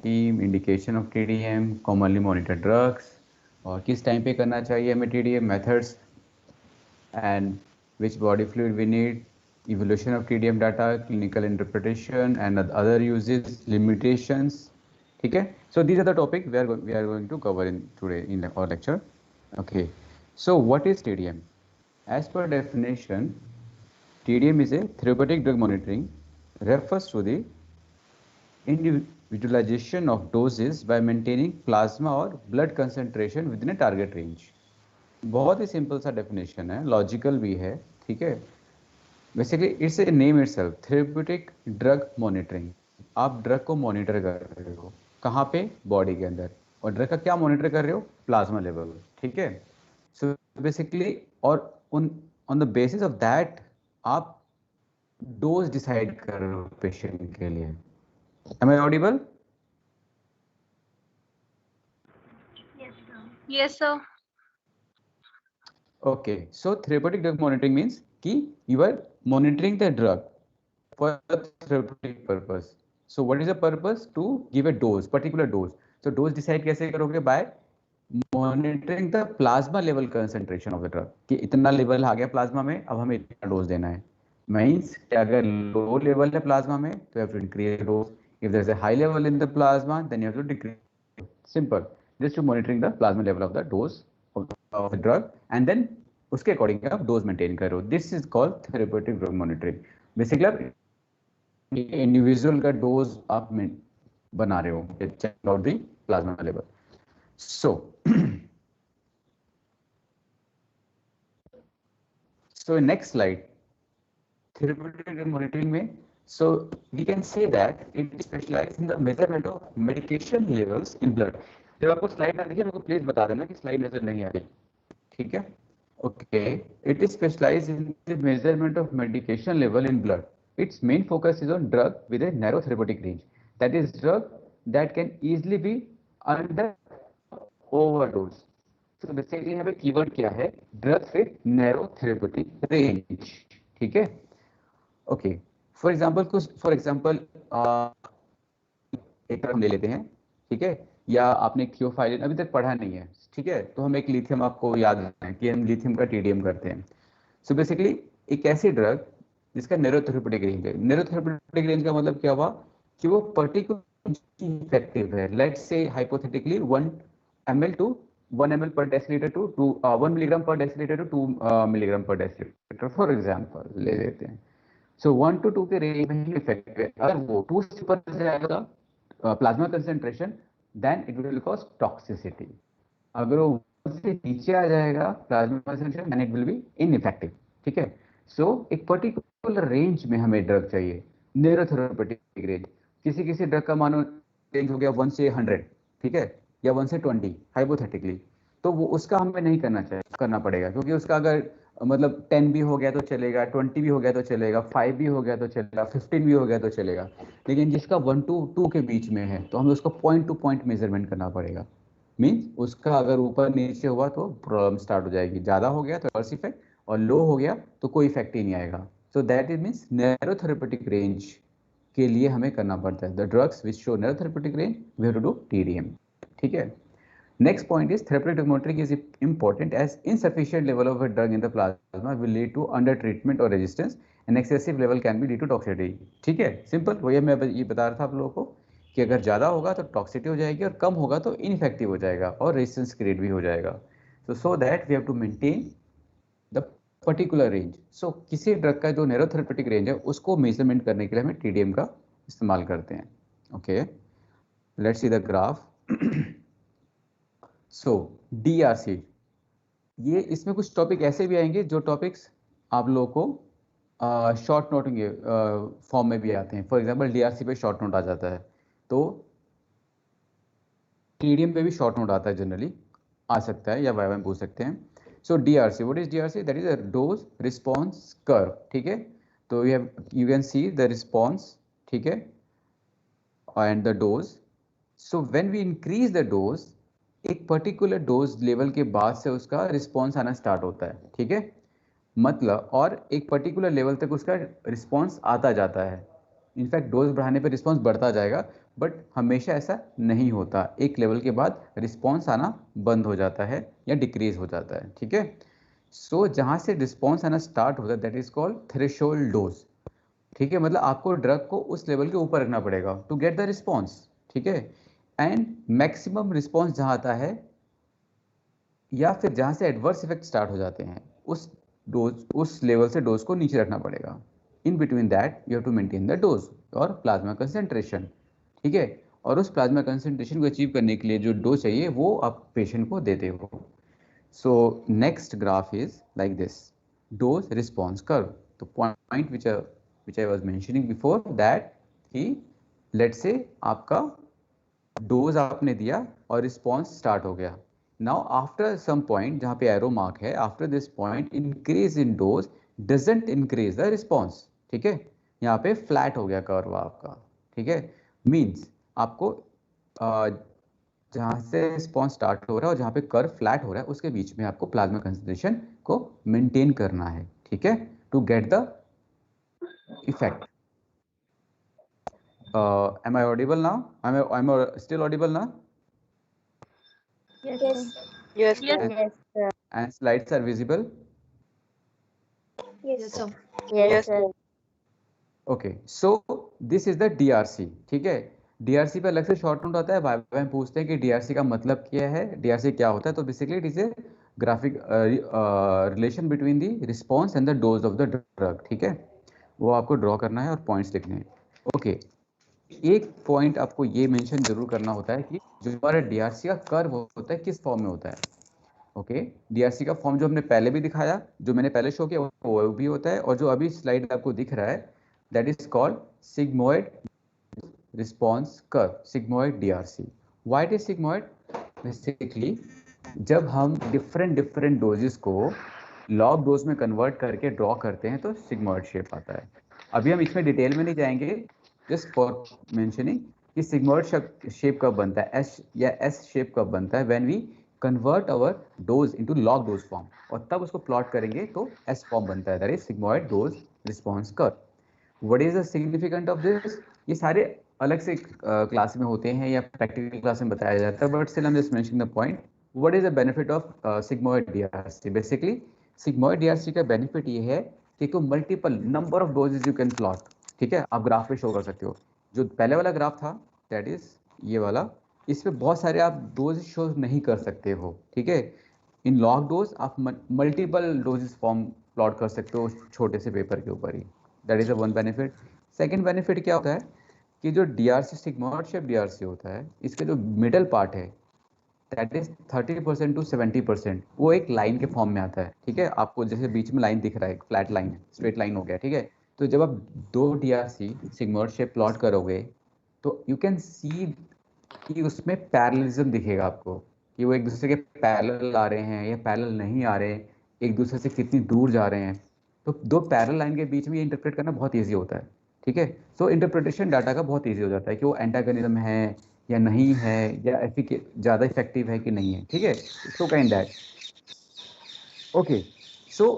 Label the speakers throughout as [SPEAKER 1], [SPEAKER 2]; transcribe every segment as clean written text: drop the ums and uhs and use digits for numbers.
[SPEAKER 1] Scheme, indication of TDM, commonly monitor drugs, और किस time पे करना चाहिए हमें TDM, methods and which body fluid we need, evaluation of TDM data, clinical interpretation and other uses, limitations. ठीक है, so these are the topic we are going to cover in today in our lecture. Okay, so what is TDM? As per definition, TDM is a therapeutic drug monitoring, refers to the individualization of doses by maintaining plasma or blood concentration within a target range. बहुत ही simple सा definition है, logical भी है, ठीक है। Basically it's a name itself, therapeutic drug monitoring. आप drug को मॉनिटर कर रहे हो, कहाँ पे? बॉडी के अंदर। और ड्रग का क्या मॉनिटर कर रहे हो? प्लाज्मा लेवल, ठीक है। सो बेसिकली और on the basis of that आप डोज डिसाइड कर रहे हो पेशेंट के लिए। Am I audible?
[SPEAKER 2] Yes, sir.
[SPEAKER 1] Okay, so therapeutic drug monitoring means कि you are monitoring the drug for a therapeutic purpose. So what is the purpose? To give a dose, particular dose. So dose decide कैसे करोगे? By monitoring the plasma level concentration of the drug. कि इतना level आ गया plasma में, अब हमें इतना dose देना है। Means कि अगर लो लेवल है प्लाज्मा में तो you have to increase the dose. If there is a high level in the plasma, then you have to decrease. Simple. Just to monitoring the plasma level of the dose of the drug and then उसके according आप dose maintain करो। This is called therapeutic drug monitoring. Basically आप individual का dose आप बना रहे हो, check out the plasma level. So next slide, therapeutic drug monitoring में so we can say that it specializes in the measurement of medication levels in blood. जब आपको slide ना दिखे मेरे को प्लीज बता देना कि स्लाइड नजर नहीं आ रही, ठीक है? Okay, it is specialized in the measurement of medication level in blood. Its main focus is on drug with a narrow therapeutic range. That is drug that can easily be under overdose. So basically यहाँ पे keyword क्या है? Drugs with narrow therapeutic range. ठीक है? Okay. For example, एक term ले लेते हैं, ठीक है? या आपने थियोफाइलिन अभी तक पढ़ा नहीं है, ठीक है? तो हम एक लिथियम, आपको याद है कि हम लिथियम का टीडीएम करते हैं। सो बेसिकली एक ऐसी ड्रग जिसका नैरो थेरेप्यूटिक रेंज है। नैरो थेरेप्यूटिक रेंज का मतलब क्या हुआ कि वो पर्टिकुलर इफेक्टिव है। Let's say hypothetically 1 ml to 1 ml per deciliter to 1 milligram per deciliter to 2 milligram per deciliter, for example ले लेते हैं। सो 1 to 2 के रेंज में ही इफेक्टिव है। अगर वो 2 से ऊपर जाएगा plasma concentration, then it will cause toxicity. अगर वो से नीचे आ जाएगा plasma concentration, then it will be ineffective, ठीक है? सो एक पर्टिकुलर रेंज में हमें ड्रग चाहिए, नैरो थेरेप्यूटिक रेंज। किसी ड्रग का मानो रेंज हो गया 1 से 100, ठीक है, या 1 से 20 हाइपोथेटिकली, तो वो उसका हमें नहीं करना पड़ेगा, क्योंकि उसका अगर मतलब 10 भी हो गया तो चलेगा, 20 भी हो गया तो चलेगा, 5 भी हो गया तो चलेगा, 15 भी हो गया तो चलेगा। लेकिन जिसका 1 to 2 के बीच में है तो हमें उसको पॉइंट टू पॉइंट मेजरमेंट करना पड़ेगा। मीन्स उसका अगर ऊपर नीचे हुआ तो प्रॉब्लम स्टार्ट हो जाएगी, ज़्यादा हो गया तो एडवर्स इफेक्ट, और लो हो गया तो कोई इफेक्ट ही नहीं आएगा। So that is means narrow therapeutic range के लिए हमें करना पड़ता है। The drugs which show narrow therapeutic range we have to do TDM, ठीक है? Next point is therapeutic drug monitoring is important as insufficient level of a drug in the plasma will lead to under treatment or resistance and excessive level can be lead to toxicity. ठीक है, simple वही मैं ये बता रहा था आप लोगों को कि अगर ज़्यादा होगा तो टॉक्सिटी हो जाएगी और कम होगा तो इनफेक्टिव हो जाएगा और रेजिस्टेंस क्रिएट भी हो जाएगा। So that we have to maintain the particular range. So किसी ड्रग का जो नैरो थेरेप्यूटिक रेंज है उसको मेजरमेंट करने के लिए हमें टीडीएम का इस्तेमाल करते हैं। Okay, let's see the graph. So DRC, ये इसमें कुछ टॉपिक ऐसे भी आएंगे जो टॉपिक्स आप लोगों को शॉर्ट नोट फॉर्म में भी आते हैं। फॉर एग्जांपल DRC पे शॉर्ट नोट आ जाता है, तो टीडीएम पे भी शॉर्ट नोट आता है, जनरली आ सकता है या वाइवा में पूछ सकते हैं। So DRC, what is DRC? That is a dose response curve, ठीक है? तो you can see the response, ठीक है, and the dose. So when we increase the dose, एक पर्टिकुलर डोज लेवल के बाद से उसका रिस्पॉन्स आना स्टार्ट होता है, ठीक है? मतलब और एक पर्टिकुलर लेवल तक उसका रिस्पॉन्स आता जाता है। इनफैक्ट डोज बढ़ाने पर रिस्पॉन्स बढ़ता जाएगा, बट हमेशा ऐसा नहीं होता, एक लेवल के बाद रिस्पॉन्स आना बंद हो जाता है या डिक्रीज हो जाता है, ठीक है। सो जहाँ से रिस्पॉन्स आना स्टार्ट होता है that is called threshold dose, ठीक है। मतलब आपको ड्रग को उस लेवल के ऊपर रखना पड़ेगा टू गेट द रिस्पॉन्स, ठीक है। एंड मैक्सिमम रिस्पॉन्स जहाँ आता है या फिर जहाँ से एडवर्स इफेक्ट स्टार्ट हो जाते हैं उस लेवल से डोज को नीचे रखना पड़ेगा। In between that you have to maintain the dose और प्लाज्मा कंसेंट्रेशन, ठीक है। और उस प्लाज्मा कंसेंट्रेशन को अचीव करने के लिए जो डोज चाहिए वो आप पेशेंट को देते हो। So next graph is like this, dose response curve. तो point which I was mentioning before that कि लेट्स से आपका डोज आपने दिया और रिस्पॉन्स स्टार्ट हो गया। नाउ आफ्टर सम पॉइंट जहाँ पे एरो मार्क है, after this point increase in dose doesn't increase the response, ठीक है। यहाँ पे फ्लैट हो गया कर्व आपका, ठीक है। मीन्स आपको जहाँ से रिस्पॉन्स स्टार्ट हो रहा है और जहाँ पे कर्व फ्लैट हो रहा है उसके बीच में आपको प्लाज्मा कंसंट्रेशन को मेंटेन करना है, ठीक है, to get the effect. Am I audible now? Am I still audible now?
[SPEAKER 2] Yes.
[SPEAKER 3] Yes,
[SPEAKER 2] Yes.
[SPEAKER 3] sir.
[SPEAKER 2] Yes, sir.
[SPEAKER 1] And slides are visible?
[SPEAKER 2] Yes, sir.
[SPEAKER 3] Yes,
[SPEAKER 2] Yes,
[SPEAKER 3] sir.
[SPEAKER 2] sir.
[SPEAKER 1] Okay, so this is the DRC, ठीक है। DRC पे अलग से short note आता है, भाई हम पूछते हैं कि DRC का मतलब क्या है, DRC क्या होता है। तो basically it is a graphic relation between the response and the dose of the drug, ठीक है। वो आपको ड्रॉ करना है और पॉइंट्स लिखने हैं। ओके, एक पॉइंट आपको ये मेंशन जरूर करना होता है कि जो हमारा DRC का कर्व होता है किस फॉर्म में होता है। ओके, DRC का फॉर्म जो हमने पहले भी दिखाया, जो मैंने पहले शो किया वो भी होता है, और जो अभी स्लाइड आपको दिख रहा है that is called sigmoid response curve, sigmoid DRC। Why it is sigmoid? Basically जब हम डिफरेंट डोजेस को लॉग डोज में कन्वर्ट करके ड्रॉ करते हैं तो सिग्मोइड शेप आता है। अभी हम इसमें डिटेल में नहीं जाएंगे, जस्ट फॉर मेंशनिंग कि सिग्मोइड शेप कब बनता है, एस या एस शेप कब बनता है, when we convert our dose into log dose form, और तब उसको प्लॉट करेंगे तो एस फॉर्म बनता है, that is sigmoid dose response curve. What is the significant of this? ये सारे अलग से क्लास में होते हैं या प्रैक्टिकल क्लास में बताया जाता है, but still I am just mentioning the point. What is the benefit of sigmoid DRC? Basically sigmoid DRC का बेनिफिट ये है कि को multiple number of doses you can plot, ठीक है। आप ग्राफ पे शो कर सकते हो। जो पहले वाला ग्राफ था दैट इज ये वाला, इसमें बहुत सारे आप डोज शो नहीं कर सकते हो, ठीक है। इन लॉग डोज आप मल्टीपल डोजेस फॉर्म प्लॉट कर सकते हो छोटे से पेपर के ऊपर ही, that is a one benefit. Second benefit क्या होता है कि जो DRC सिग्मोइड शेप DRC होता है, इसका जो मिडल पार्ट है दैट इज 30% to 70% वो एक लाइन के फॉर्म में आता है, ठीक है। आपको जैसे बीच में लाइन दिख रहा है, फ्लैट लाइन, स्ट्रेट लाइन हो गया, ठीक है। तो जब आप दो DRC सिग्मोइड शेप प्लॉट करोगे तो यू कैन सी कि उसमें पैरेललिज्म दिखेगा आपको, कि वो एक दूसरे के पैरेलल आ रहे हैं या पैरेलल नहीं आ रहे, एक दूसरे से कितनी दूर जा रहे हैं। तो दो पैरेलल लाइन के बीच में ये इंटरप्रेट करना बहुत ईजी होता है, ठीक है। सो इंटरप्रिटेशन डाटा का बहुत ईजी हो जाता है कि वो एंटागोनिज्म है या नहीं है, या ज़्यादा इफेक्टिव है कि नहीं है, ठीक है। So kind that. Okay, so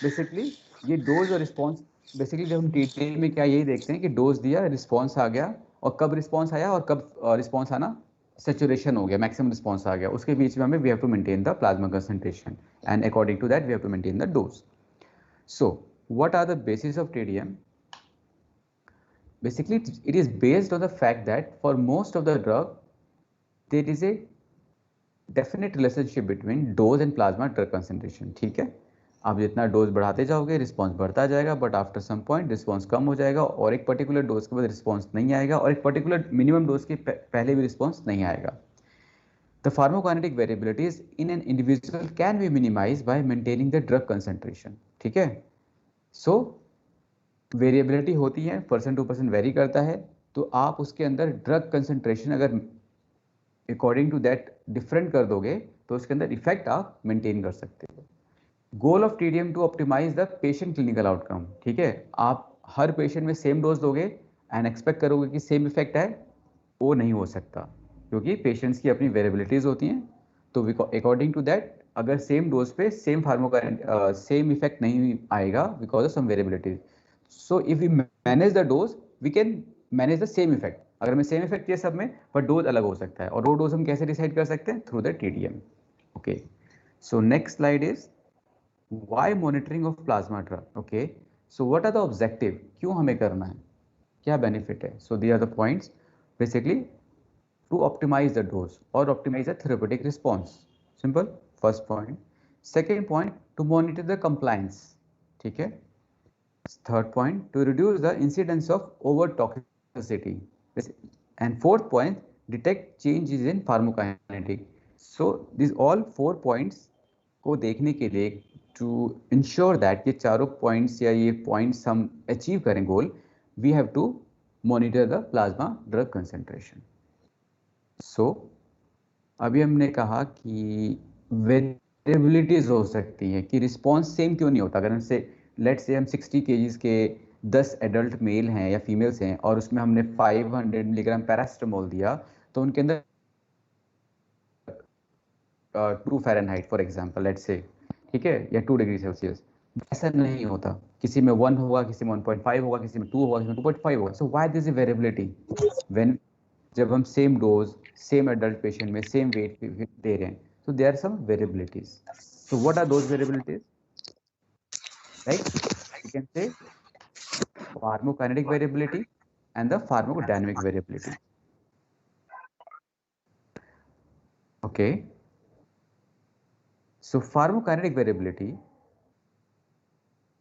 [SPEAKER 1] basically ये डोज और रिस्पॉन्स, बेसिकली जब हम टीटी में क्या यही देखते हैं कि डोज दिया, रिस्पॉन्स आ गया, और कब रिस्पॉन्स आया और कब रिस्पॉन्स आना सैचुरेशन हो गया, मैक्सिमम रिस्पॉन्स आ गया, उसके बीच में हमें we have to maintain the plasma concentration and according to that we have to maintain the dose. So what are the basis of TDM? Basically it is based on the fact that for most of the drug there is a definite relationship between dose and plasma drug concentration, ठीक है। आप जितना dose बढ़ाते जाओगे response बढ़ता जाएगा, but after some point response कम हो जाएगा और एक पर्टिकुलर डोज के बाद रिस्पॉन्स नहीं आएगा, और एक पर्टिकुलर मिनिमम डोज के पहले भी रिस्पॉन्स नहीं आएगा। The pharmacokinetic variabilities in an individual can be minimized by maintaining the drug concentration, ठीक है। सो वेरिएबिलिटी होती है, परसेंट टू परसेंट वेरी करता है, तो आप उसके अंदर ड्रग कंसंट्रेशन अगर अकॉर्डिंग टू दैट डिफरेंट कर दोगे तो उसके अंदर इफेक्ट आप मेंटेन कर सकते हो। Goal of TDM to optimize the patient clinical outcome, ठीक है। आप हर पेशेंट में सेम डोज दोगे एंड एक्सपेक्ट करोगे कि सेम इफेक्ट है, वो नहीं हो सकता, क्योंकि पेशेंट्स की अपनी वेरिएबिलिटीज होती हैं। तो अकॉर्डिंग टू दैट अगर सेम डोज पे सेम इफेक्ट नहीं आएगा because of some variabilities. So if we manage the dose, we can manage the same effect. अगर हमें सेम इफेक्ट चाहिए सब में, पर डोज अलग हो सकता है, और वो डोज हम कैसे डिसाइड कर सकते हैं? Through the TDM. Okay, so next slide is why monitoring of plasma drug. Okay, so what are the objective, क्यों हमें करना है, क्या बेनिफिट है? So they are the points basically to optimize the dose or optimize the therapeutic response. Simple, first point. Second point, to monitor the compliance. ठीक है. Third point, to reduce the incidence of over toxicity. And fourth point, detect changes in pharmacokinetic. So these all 4 points को देखने के लिए, to ensure that ये चारों points या ये points हम achieve करें goal, we have to monitor the plasma drug concentration. सो अभी हमने कहा कि वेरिएबिलिटीज हो सकती हैं कि रिस्पॉन्स सेम क्यों नहीं होता। अगर हमसे लेट्स से हम 60 केजीज के 10 एडल्ट मेल हैं या फीमेल्स हैं और उसमें हमने 500 मिलीग्राम पैरास्टामोल दिया, तो उनके अंदर 2 Fahrenheit for example let's say, ठीक है, या 2 डिग्री सेल्सियस, ऐसा नहीं होता। किसी में 1 होगा, किसी में 1.5 होगा, किसी में 2 होगा, किसी में 2.5 होगा। So why this variability when जब हम same dose same adult patient में सेम वेट दे रहे हैं, so there are some variabilities. So what are those variabilities? Like you can say pharmacokinetic variability and the pharmacodynamic variability. Okay, so pharmacokinetic variability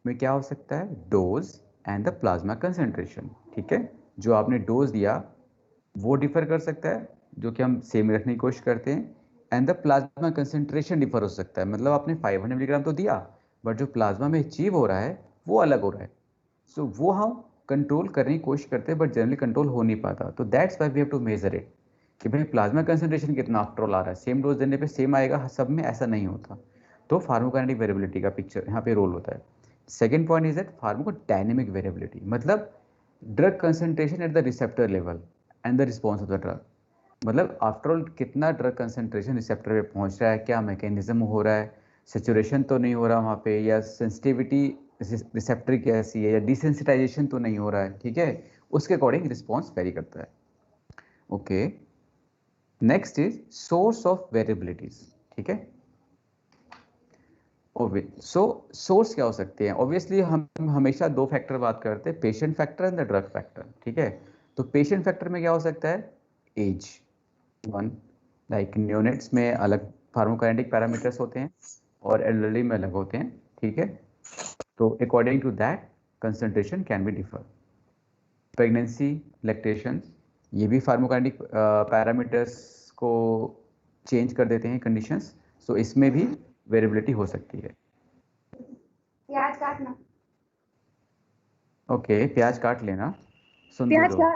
[SPEAKER 1] में क्या हो सकता है? Dose and the plasma concentration. ठीक है, जो आपने डोज दिया वो डिफर कर सकता है, जो कि हम सेम रखने की कोशिश करते हैं, and the plasma concentration differ हो सकता है। मतलब आपने 500 मिलीग्राम तो दिया, बट जो प्लाज्मा में अचीव हो रहा है वो अलग हो रहा है। सो वो हम कंट्रोल करने की कोशिश करते हैं, बट जनरली कंट्रोल हो नहीं पाता। तो that's why we have to measure it कि भाई प्लाज्मा कंसेंट्रेशन कितना आफ्टर आ रहा है। सेम डोज देने पे सेम आएगा सब में, ऐसा नहीं होता। तो फार्माकोकाइनेटिक वेरिएबिलिटी का पिक्चर यहाँ पे रोल होता है। Second point is that pharmacodynamic variability, मतलब drug concentration at the receptor level and the response of the drug. मतलब आफ्टर ऑल कितना ड्रग कंसेंट्रेशन रिसेप्टर पे पहुंच रहा है, क्या मैकेनिज्म हो रहा है, सेचुरेशन तो नहीं हो रहा वहाँ पे, या सेंसिटिविटी रिसेप्टर की ऐसी है, या डिसेंसिटाइजेशन तो नहीं हो रहा है। ठीक है, उसके अकॉर्डिंग रिस्पॉन्स वेरी करता है। Okay, next is source of variabilities. ठीक है, सो सोर्स क्या हो सकते हैं? ऑब्वियसली हम हमेशा 2 फैक्टर बात करते हैं, patient factor and the drug factor. ठीक है, तो पेशेंट फैक्टर में क्या हो सकता है? एज 1, लाइक न्यूनेट्स में अलग फार्माकोकाइनेटिक पैरामीटर्स होते हैं और एल्डरली में अलग होते हैं। ठीक है, तो according to that concentration can be differ. Pregnancy, lactation, ये भी फार्माकोकाइनेटिक पैरामीटर्स को चेंज कर देते हैं कंडीशंस। सो इसमें भी वेरिएबिलिटी हो सकती है।
[SPEAKER 2] प्याज काटना।
[SPEAKER 1] ओके, प्याज काट लेना, सुन
[SPEAKER 2] प्याज
[SPEAKER 1] दो।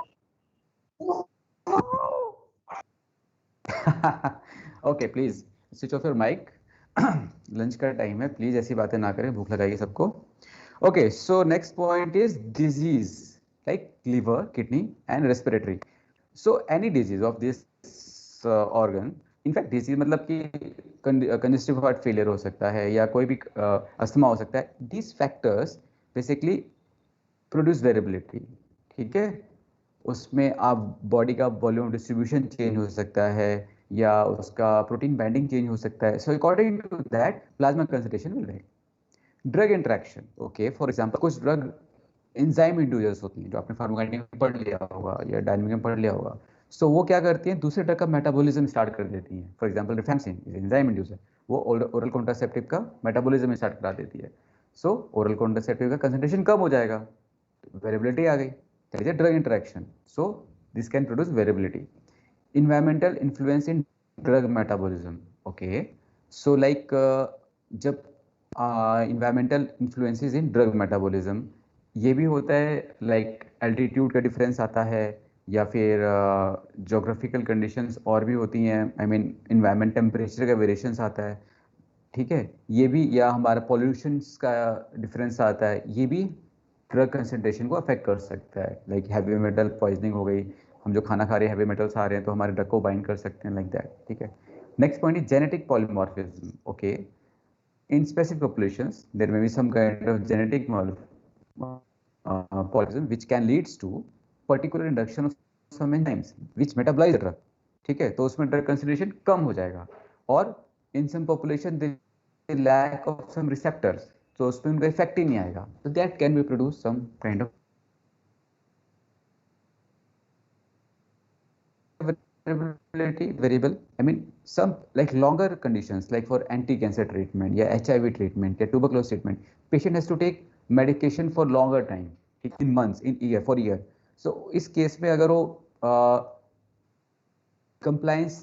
[SPEAKER 1] Okay, please switch off your mic. Lunch का टाइम है, प्लीज ऐसी बातें ना करें, भूख लगाइए सबको। Okay, so next point is disease like liver, kidney and respiratory. So any disease of this organ, in fact disease मतलब कि कंजेस्टिव हार्ट फेलियर हो सकता है या कोई भी अस्थमा हो सकता है। These factors basically produce variability. ठीक है, उसमें आप बॉडी का वॉल्यूम डिस्ट्रीब्यूशन चेंज हो सकता है या उसका प्रोटीन बाइंडिंग चेंज हो सकता है। So according to that plasma concentration will vary. Drug interaction, okay, for example कुछ ड्रग एंजाइम इंड्यूसर्स होती हैं, जो आपने फार्माकोकाइनेटिक में पढ़ लिया होगा या डायनामिक में पढ़ लिया होगा। सो वो क्या करती हैं? दूसरे ड्रग का मेटाबॉलिज्म स्टार्ट कर देती हैं। For example रिफेम्पसिन is enzyme inducer, वो ओरल कॉन्ट्रासेप्टिव का मेटाबॉलिज्म स्टार्ट करा देती है। सो ओरल कॉन्ट्रासेप्टिव का कंसंट्रेशन कम हो जाएगा, वेरिएबिलिटी आ गई, that is a drug interaction. So this can produce variability. environmental influence in drug metabolism. Okay, so like जब environmental influences in drug metabolism ये भी होता है, लाइक एल्टीट्यूड का डिफरेंस आता है या फिर जोग्राफिकल कंडीशंस और भी होती हैं, आई मीन इन्वायरमेंट टेम्परेचर का वेरिएशंस आता है। ठीक है, ये भी, या हमारा पॉल्यूशंस का डिफरेंस आता है, ये भी ड्रग कंसंट्रेशन को अफेक्ट कर सकता है। लाइक हैवी मेटल पॉइजनिंग हो गई, हम जो खाना खा रहे हैं हैवी मेटल्स आ रहे हैं तो हमारे ड्रग को बाइंड कर सकते हैं, लाइक दैट। ठीक है, next point is genetic polymorphism. Okay, in specific populations there may be some kind of genetic polymorphism which can leads to particular induction of some enzymes which metabolize the drug, ठीक है, तो उसमें drug concentration कम हो जाएगा. और in some population they lack of some receptors, तो उसमें उनका इफेक्ट ही नहीं आएगा. So that can be produce some kind of variable. I mean some like longer conditions like for anti-cancer treatment या HIV treatment या tuberculosis treatment, patient has to take medication for longer time, in months, in year, for year. So इस case में अगर वो compliance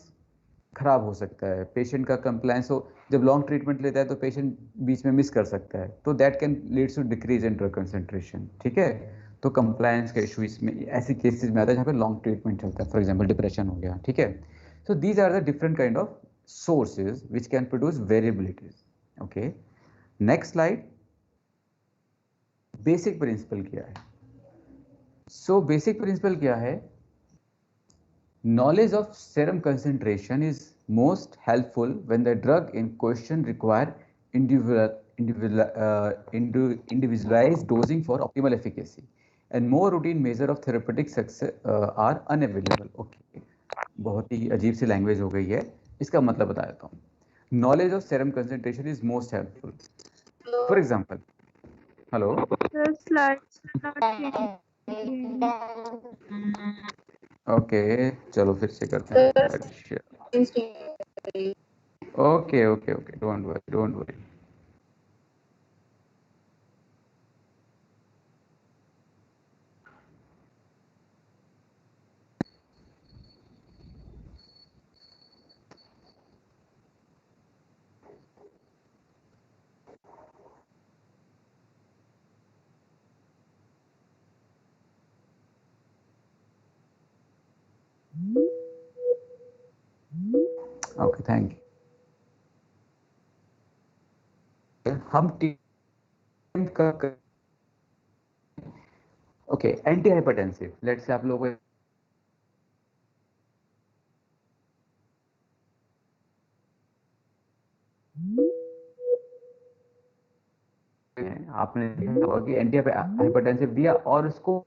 [SPEAKER 1] खराब हो सकता है, पेशेंट का कंप्लायंस हो, जब लॉन्ग ट्रीटमेंट लेता है तो पेशेंट बीच में मिस कर सकता है, तो that can leads to decrease in drug concentration. ठीक है, तो कंप्लायंस का इशू इसमें ऐसी केसेस में आता है जहाँ पे लॉन्ग ट्रीटमेंट चलता है, फॉर एग्जांपल डिप्रेशन हो गया. ठीक है, so these are the different kind of sources which can produce variabilities. Okay, next slide. Basic principle क्या है? सो बेसिक प्रिंसिपल क्या है? Knowledge of serum concentration is most helpful when the drug in question require individualized dosing for optimal efficacy, and more routine measure of therapeutic success are unavailable. Okay, बहुत ही अजीब सी language हो गई है, इसका मतलब बता देता हूँ. Knowledge of serum concentration is most helpful. For example, hello.
[SPEAKER 3] The slides are not changing.
[SPEAKER 1] Okay, चलो फिर से करते हैं. Okay okay okay, don't worry don't worry. Okay, thank you. हम okay, anti hypertensive, let's say आप लोगों को आपने देखा होगा कि एंटी हाइपरटेंसिव दिया और उसको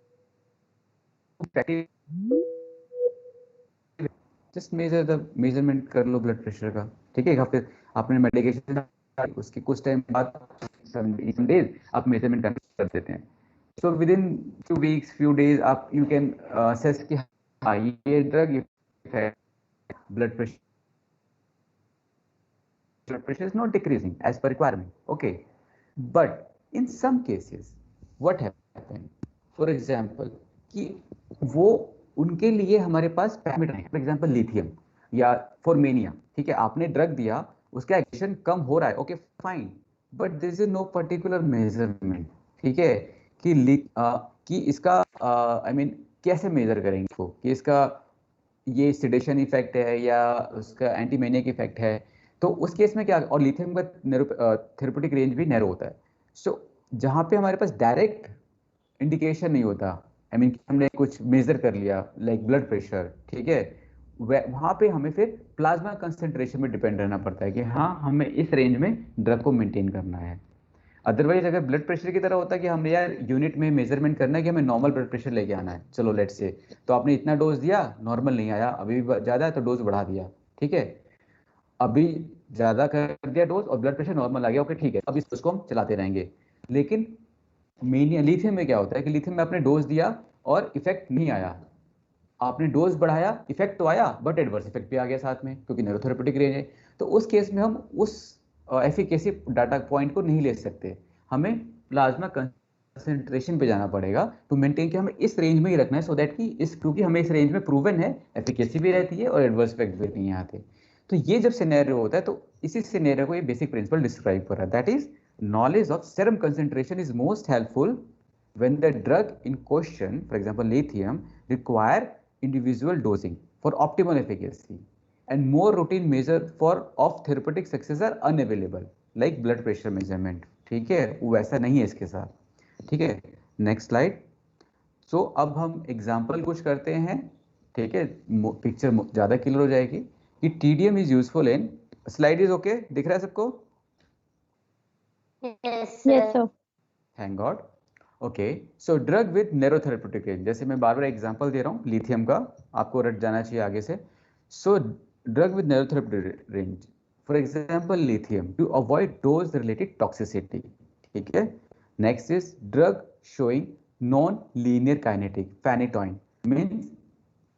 [SPEAKER 1] जस्ट मेजरमेंट कर लो ब्लड प्रेशर का. ठीक है, फिर आपने मेडिकेशन उसके कुछ टाइम बाद some days आप मेजरमेंट कर देते हैं. So with in few weeks few days आप यू कैन असेस कि हाँ ये ड्रग है. Blood pressure is not decreasing as per requirement. Okay, but in some cases what happened, for example कि वो उनके लिए हमारे पास पैरामीटर है, फॉर एग्जांपल लिथियम या फॉर्मेनिया. ठीक है, आपने ड्रग दिया, उसका एक्शन कम हो रहा है, okay fine, but this is no particular measurement. ठीक है, कि इसका आई मीन कैसे मेजर करेंगे इसको कि इसका ये सिडेशन इफेक्ट है या उसका एंटीमेनिक इफेक्ट है. तो उस केस में क्या, और लिथियम का थेरेप्यूटिक रेंज भी नैरो होता है. सो जहाँ पे हमारे पास डायरेक्ट इंडिकेशन नहीं होता, आई मीन हमने कुछ मेजर कर लिया लाइक ब्लड प्रेशर, ठीक है, वहाँ पे हमें फिर प्लाज्मा कंसंट्रेशन में डिपेंड रहना पड़ता है कि हाँ हमें इस रेंज में ड्रग को मेंटेन करना है. अदरवाइज अगर ब्लड प्रेशर की तरह होता है कि हमें यार यूनिट में मेजरमेंट करना है कि हमें नॉर्मल ब्लड प्रेशर लेके आना है, चलो लेट्स से, तो आपने इतना डोज दिया, नॉर्मल नहीं आया, अभी भी ज़्यादा है तो डोज बढ़ा दिया. ठीक है, अभी ज़्यादा कर दिया डोज और ब्लड प्रेशर नॉर्मल आ गया, ओके ठीक है, अब इसको हम चलाते रहेंगे. लेकिन लिथियम में क्या होता है कि लिथियम में आपने डोज दिया और इफेक्ट नहीं आया, आपने डोज बढ़ाया, इफेक्ट तो आया बट एडवर्स इफेक्ट भी आ गया साथ में, क्योंकि न्यूरोथेरेपेटिक रेंज है. तो उस केस में हम उस एफिकेसी डाटा पॉइंट को नहीं ले सकते, हमें प्लाज्मा कंसंट्रेशन पे जाना पड़ेगा टू मेंटेन कि हमें इस रेंज में ही रखना है, सो दैट कि क्योंकि हमें इस रेंज में प्रूवन है, एफिकेसी भी रहती है और एडवर्स इफेक्ट भी नहीं आते. तो ये जब सिनेरियो होता है तो इसी सिनेरियो को ये बेसिक प्रिंसिपल डिस्क्राइब कर रहा है, that is knowledge of serum concentration is most helpful when the drug in question, for example lithium, require individual dosing for optimal efficacy, and more routine measure for of therapeutic success are unavailable like blood pressure measurement. ठीक है, वैसा नहीं है इसके साथ. ठीक है, next slide. सो अब हम एग्जांपल कुछ करते हैं. ठीक है, पिक्चर ज़्यादा क्लियर हो जाएगी कि TDM is useful in. Slide is okay, दिख रहा है सबको?
[SPEAKER 3] Yes, sir.
[SPEAKER 1] Thank God. Okay, so drug with narrow therapeutic range, जैसे मैं बार बार एग्जांपल दे रहा हूँ लिथियम का, आपको रट जाना चाहिए आगे से. So drug with narrow therapeutic range, for example lithium, to avoid dose related toxicity. ठीक है. Next is drug showing non linear kinetic, phenytoin means,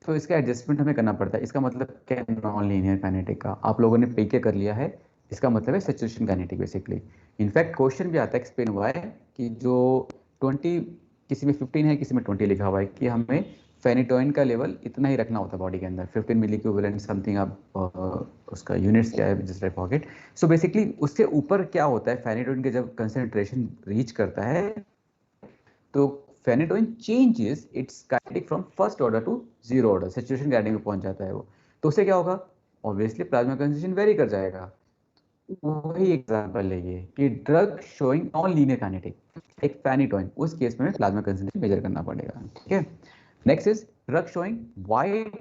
[SPEAKER 1] तो इसका एडजस्टमेंट हमें करना पड़ता है. इसका मतलब क्या है नॉन लीनियर काइनेटिक का? आप लोगों ने पीके कर लिया है, इसका मतलब है saturation kinetic basically. In fact question भी आता है, एक्सप्लेन हुआ है कि जो 20, किसी में 15 है, किसी में 20 लिखा हुआ है कि हमें फेनिटोइन का लेवल इतना ही रखना होता है बॉडी के अंदर, 15 मिली इक्विवेलेंट समथिंग. आप उसका यूनिट्स क्या है, just I forget. So basically उससे ऊपर क्या होता है, फेनिटोइन के जब कंसंट्रेशन रीच करता है तो phenytoin changes its kinetic from first order to zero order, saturation kinetic में पहुंच जाता है वो. तो उससे क्या होगा, ऑब्वियसली प्लाज्मा कंसंट्रेशन वेरी कर जाएगा. वही एग्जांपल है ये कि drug showing non linear kinetic, एक फेनिटोइन, उस केस में प्लाज्मा कंसंट्रेशन मेजर करना पड़ेगा. ठीक है. Next is drug showing wide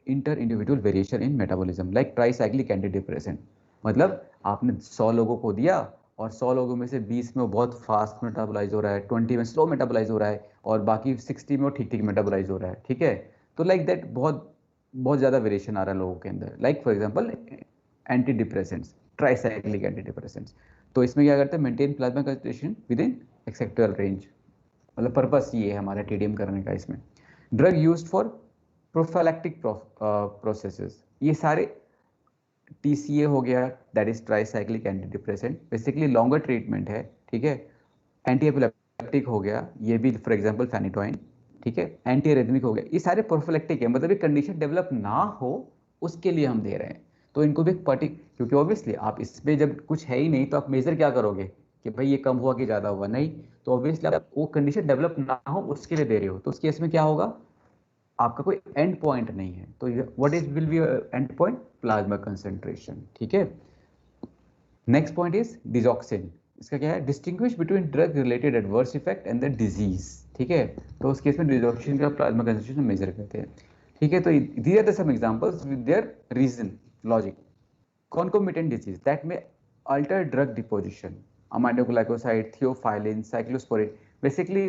[SPEAKER 1] inter individual variation in metabolism like tricyclic anti depressant. मतलब आपने 100 लोगों को दिया और 100 लोगों में से 20 में वो बहुत फास्ट मेटाबोलाइज हो रहा है, 20 में स्लो मेटाबोलाइज हो रहा है और बाकी 60 में वो ठीक ठीक मेटाबोलाइज हो रहा है. ठीक है. तो लाइक दैट बहुत बहुत ज़्यादा वेरिएशन आ रहा है लोगों के अंदर. Like for example anti depressants, tricyclic anti depressants, तो इसमें क्या करते हैं, maintain plasma concentration with in acceptable range. मतलब पर्पस ये है हमारा टीडीएम करने का इसमें. Drug used for prophylactic processes, ये सारे टीसीए हो गया, that is tricyclic anti depressant, basically longer treatment है. ठीक है. एंटी एपिलेप्टिक हो गया, ये भी फॉर एग्जांपल फेनिटोइन. ठीक है. एंटी एरिथमिक हो गया, ये सारे प्रोफाइलैक्टिक है, मतलब ये कंडीशन डेवलप ना हो उसके लिए हम दे रहे हैं. तो इनको भी क्योंकि ऑब्वियसली आप इसमें जब कुछ है ही नहीं तो आप मेजर क्या करोगे कि भाई ये कम हुआ कि ज़्यादा हुआ, नहीं. तो ऑब्वियसली आप वो कंडीशन डेवलप ना हो उसके लिए दे रहे हो, तो उस केस में क्या होगा, आपका कोई एंड पॉइंट नहीं है. तो what is will be and point, plasma concentration. ठीक है. Next point is digoxin. इसका क्या है, distinguish between drug related adverse effect and the disease. ठीक है. तो उस केस में डिजॉक्सिन का प्लाज्मा कंसंट्रेशन मेजर करते हैं. ठीक है. तो these are the some examples with their reason logic. concomitant disease that may alter drug deposition, aminoglycoside, theophylline, cyclosporine, basically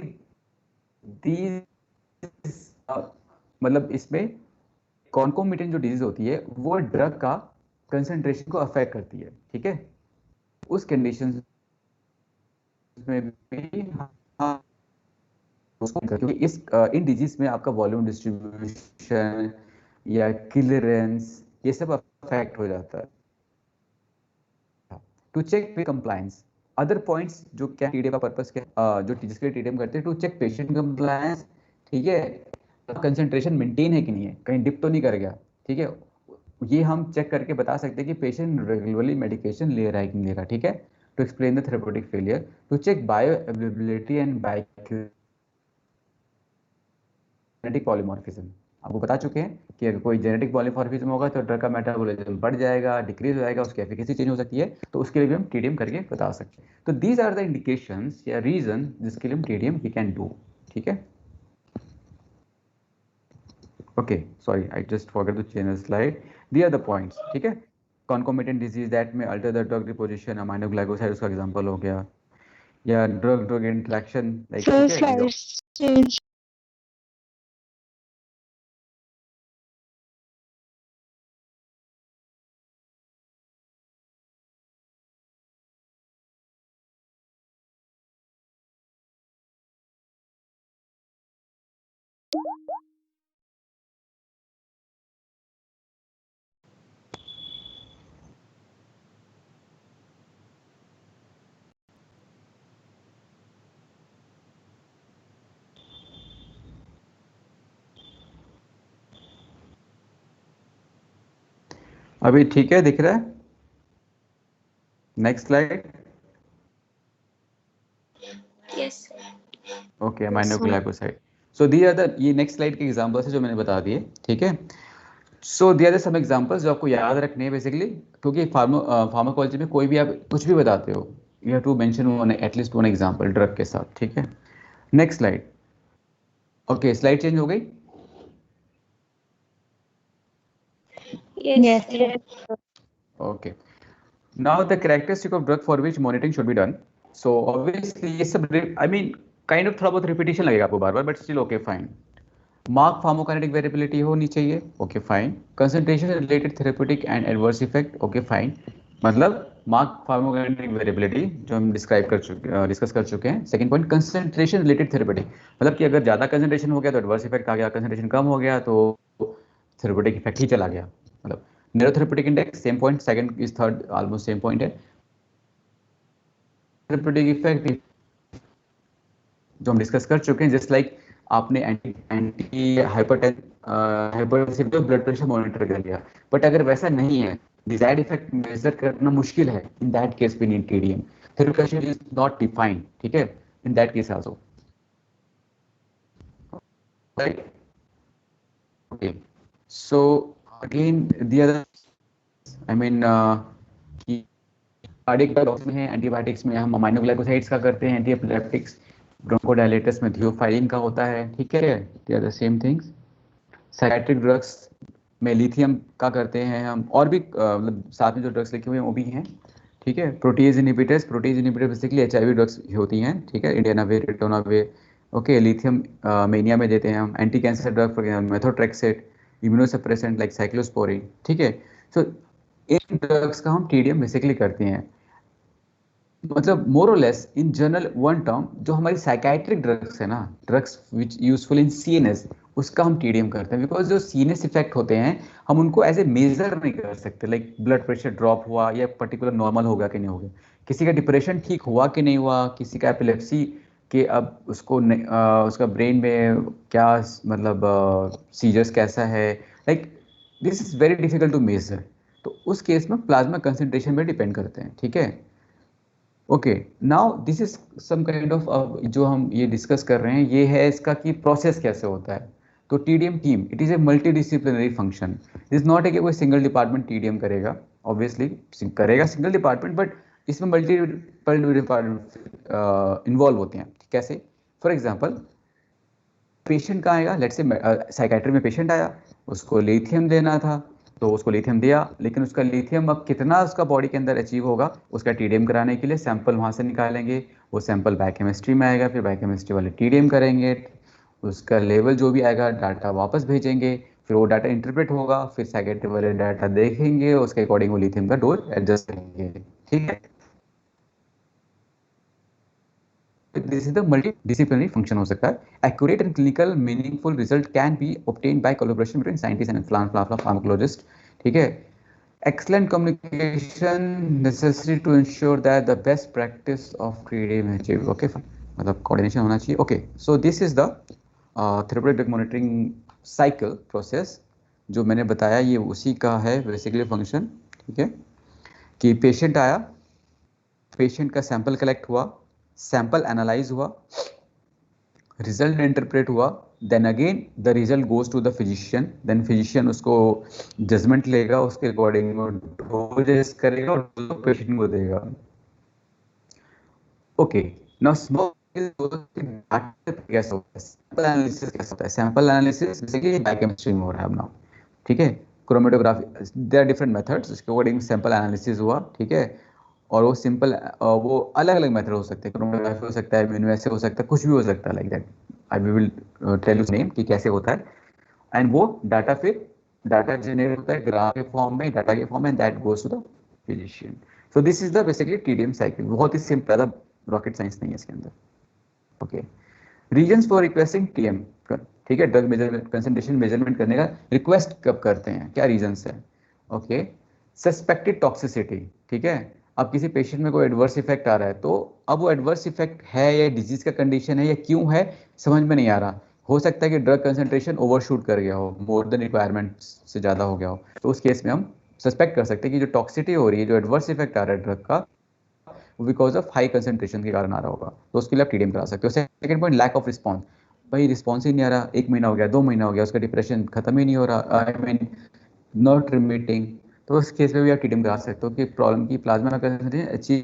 [SPEAKER 1] these मतलब इसमें concomitant जो डिजीज होती है वो ड्रग का कंसंट्रेशन को अफेक्ट करती है. ठीक है. उस कंडीशन में भी हाँ, क्योंकि इस इन डिजीज में आपका वॉल्यूम डिस्ट्रीब्यूशन या क्लियरेंस ये सब अफेक्ट हो जाता है. To check compliance, other points जो क्या टीडीएम का पर्पस क्या, जो जिसके लिए टीडीएम करते हैं, टू चेक पेशेंट कंप्लायंस. ठीक है. कंसंट्रेशन मेंटेन है कि नहीं है, कहीं डिप तो नहीं कर गया. ठीक है. ये हम चेक करके बता सकते हैं कि पेशेंट रेगुलरली मेडिकेशन ले रहा है कि नहीं ले रहा. ठीक है. To explain the therapeutic failure, to check bioavailability and biogenetic polymorphism. आपको बता चुके हैं कि अगर कोई जेनेटिक पॉलीमॉर्फिज्म होगा तो ड्रग का मेटाबॉलिज्म बढ़ जाएगा, डिक्रीज हो जाएगा, उसकी एफिकेसी चेंज हो सकती है. तो उसके लिए भी हम टीडीएम करके बता सकते हैं. तो दीज आर द इंडिकेशंस या रीजन जिसके लिए हम टीडीएम वी कैन डू. ठीक है. Okay, sorry I just forgot to change the slide. These are the points. ठीक है. Concomitant disease that may alter the drug disposition, aminoglycoside उसका example हो गया, या ड्रग ड्रग इंटरेक्शन लाइक. ठीक है. अभी ठीक है, दिख रहा है. Next slide.
[SPEAKER 2] Yes.
[SPEAKER 1] Okay, aminoglycoside. So these are the, ये नेक्स्ट स्लाइड के एग्जांपल्स है जो मैंने बता दिए. ठीक है. So these are the some examples जो आपको याद रखने हैं बेसिकली, क्योंकि फार्माकोलॉजी में कोई भी आप कुछ भी बताते हो, you have to mention one at least one example drug के साथ. ठीक है. Next slide. Okay, slide change हो गई.
[SPEAKER 2] Yes.
[SPEAKER 1] Okay. Now the characteristic of drug for which monitoring should be done. So obviously ये सब आई मीन काइंड ऑफ थोड़ा बहुत रिपीटेशन लगेगा आपको बार बार, but still okay fine. Mark pharmacokinetic variability होनी चाहिए, okay fine. Concentration related therapeutic and adverse effect, okay fine. मतलब मार्क फार्माकोकाइनेटिक वेरिएबिलिटी जो हम डिस्कस कर चुके हैं। Second point, concentration related therapeutic, मतलब कि अगर ज़्यादा कंसंट्रेशन हो गया तो एडवर्स इफेक्ट आ गया, कंसंट्रेशन कम हो गया तो थेरेप्यूटिक इफेक्ट ही चला गया। मतलब neurotherapeutic index same point, second is third almost same point है। थेरेप्यूटिक इफेक्ट जो हम डिस्कस कर चुके हैं, जस्ट लाइक आपने एंटी एंटी हाइपरटेंसिव जो ब्लड प्रेशर मॉनिटर कर लिया, बट अगर वैसा नहीं है, डिजायर्ड इफेक्ट मेजर करना मुश्किल है, in that case we need TDM. Therapeutic is not defined, ठीक है, in that case also, right. Okay, so again the other, I mean cardiac docs में है, एंटीबायोटिक्स में हम अमाइनोग्लाइकोसाइड्स का करते हैं, एंटी एपिलेप्टिक्स ब्रोंकोडायलेटर्स में थियोफाइलिन का होता है, ठीक है, they are the same things. Psychiatric drugs में लिथियम का करते हैं हम, और भी मतलब साथ में जो ड्रग्स लिखे हुए हैं वो भी हैं, ठीक है। Protease inhibitors basically HIV drugs होती हैं, ठीक है, indinavir, ritonavir, okay. Lithium mania में देते हैं हम। Anti cancer drug for example methotrexate, immunosuppressant like cyclosporine, ठीक है। सो इन ड्रग्स का हम टीडीएम बेसिकली करते हैं। मतलब मोर और less in general one term, जो हमारी साइकाइट्रिक ड्रग्स है ना, drugs which useful in CNS, उसका हम टीडीएम करते हैं, बिकॉज जो सीएनएस इफेक्ट होते हैं हम उनको एज ए मेजर नहीं कर सकते, लाइक ब्लड प्रेशर ड्रॉप हुआ या पर्टिकुलर नॉर्मल होगा कि नहीं होगा, किसी का डिप्रेशन ठीक हुआ कि नहीं हुआ, किसी का एपिलेप्सी के अब उसका ब्रेन में क्या मतलब सीजर्स कैसा है, like this is very difficult to measure. तो उस केस में प्लाज्मा कंसेंट्रेशन में डिपेंड करते हैं, ठीक है। Okay, now this is some kind of, जो हम ये डिस्कस कर रहे हैं ये है इसका कि प्रोसेस कैसे होता है। तो TDM team, it is a multi disciplinary function, is not है कि कोई सिंगल डिपार्टमेंट टीडीएम करेगा, ऑब्वियसली करेगा सिंगल डिपार्टमेंट, बट इसमें मल्टीपल डिपार्टमेंट इन्वॉल्व होते हैं। कैसे? फॉर एग्जाम्पल, पेशेंट का आएगा, लेट्स से साइकाइट्री में पेशेंट आया, उसको लिथियम देना था, तो उसको लिथियम दिया, लेकिन उसका लिथियम अब कितना उसका बॉडी के अंदर अचीव होगा, उसका टीडीएम कराने के लिए सैंपल वहाँ से निकालेंगे, वो सैंपल बायोकेमिस्ट्री में आएगा, फिर बायोकेमिस्ट्री वाले टीडीएम करेंगे, उसका लेवल जो भी आएगा डाटा वापस भेजेंगे, फिर वो डाटा इंटरप्रेट होगा, फिर साइकाइट्री वाले डाटा देखेंगे, उसके अकॉर्डिंग वो लिथियम का डोज एडजस्ट करेंगे, ठीक है। This is the multidisciplinary function हो सकता है। Accurate and clinical meaningful result can be obtained by collaboration between scientist and pharmacologist, ठीक है। Excellent communication necessary to ensure that the best practice of TDM is achieved. Okay, fine. मतलब coordination होना चाहिए. Okay, so this is the therapeutic drug monitoring cycle process जो मैंने बताया, ये उसी का है बेसिकली फंक्शन, ठीक है। कि पेशेंट आया, पेशेंट का सैंपल कलेक्ट हुआ, सैंपल एनालाइज हुआ, रिजल्ट इंटरप्रेट हुआ, then again the result goes to the physician, then physician उसको जजमेंट लेगा, उसके अकॉर्डिंग डोजेस करेगा और पेशेंट को देगा। ओके, नाउ स्मॉल कैसा होता है, सैंपल एनालिसिस कैसा होता है। सैंपल एनालिसिस बेसिकली बायोकेमिस्ट्री में हो रहा है अब नाउ, ठीक है। Chromatography, there are different methods, उसके अकॉर्डिंग सैंपल एनालिसिस हुआ, ठीक है। और वो सिंपल वो अलग अलग मेथड हो सकते हैं, क्रोमेटोग्राफी हो सकता है, इम्यूनोएस्से हो सकता है, कुछ भी हो सकता है, like that I will tell you name कि कैसे होता है। एंड वो डाटा फिर डाटा जनरेट होता है ग्राफ के फॉर्म में, डाटा के फॉर्म में, and that goes to the physician. So this is the basically TDM cycle, बहुत ही सिंपल, ज़्यादा रॉकेट साइंस नहीं है इसके अंदर। Okay, reasons for requesting TM, ठीक है, ड्रग मेजरमेंट कंसंट्रेशन मेजरमेंट करने का रिक्वेस्ट कब करते हैं, क्या रीजंस है। ओके, सस्पेक्टेड टॉक्सिसिटी, ठीक है। अब किसी पेशेंट में कोई एडवर्स इफेक्ट आ रहा है, तो अब वो एडवर्स इफेक्ट है या डिजीज का कंडीशन है या क्यों है समझ में नहीं आ रहा, हो सकता है कि ड्रग कंसंट्रेशन ओवरशूट कर गया हो, मोर देन रिक्वायरमेंट से ज़्यादा हो गया हो, तो उस केस में हम सस्पेक्ट कर सकते हैं कि जो टॉक्सिटी हो रही है, जो एडवर्स इफेक्ट आ रहा है ड्रग का, वो बिकॉज ऑफ हाई कंसंट्रेशन के कारण आ रहा होगा, तो उसके लिए आप टीडीएम करा सकते हो। Second point, lack of response, भाई रिस्पॉन्स ही नहीं आ रहा, 1 महीना हो गया, 2 महीना हो गया, उसका डिप्रेशन खत्म ही नहीं हो रहा, आई मीन नॉट रिमीटिंग, तो उस केस में भी आप टीडीएम करा सकते हो कि प्रॉब्लम की प्लाज्मा कंसंट्रेशन अचीव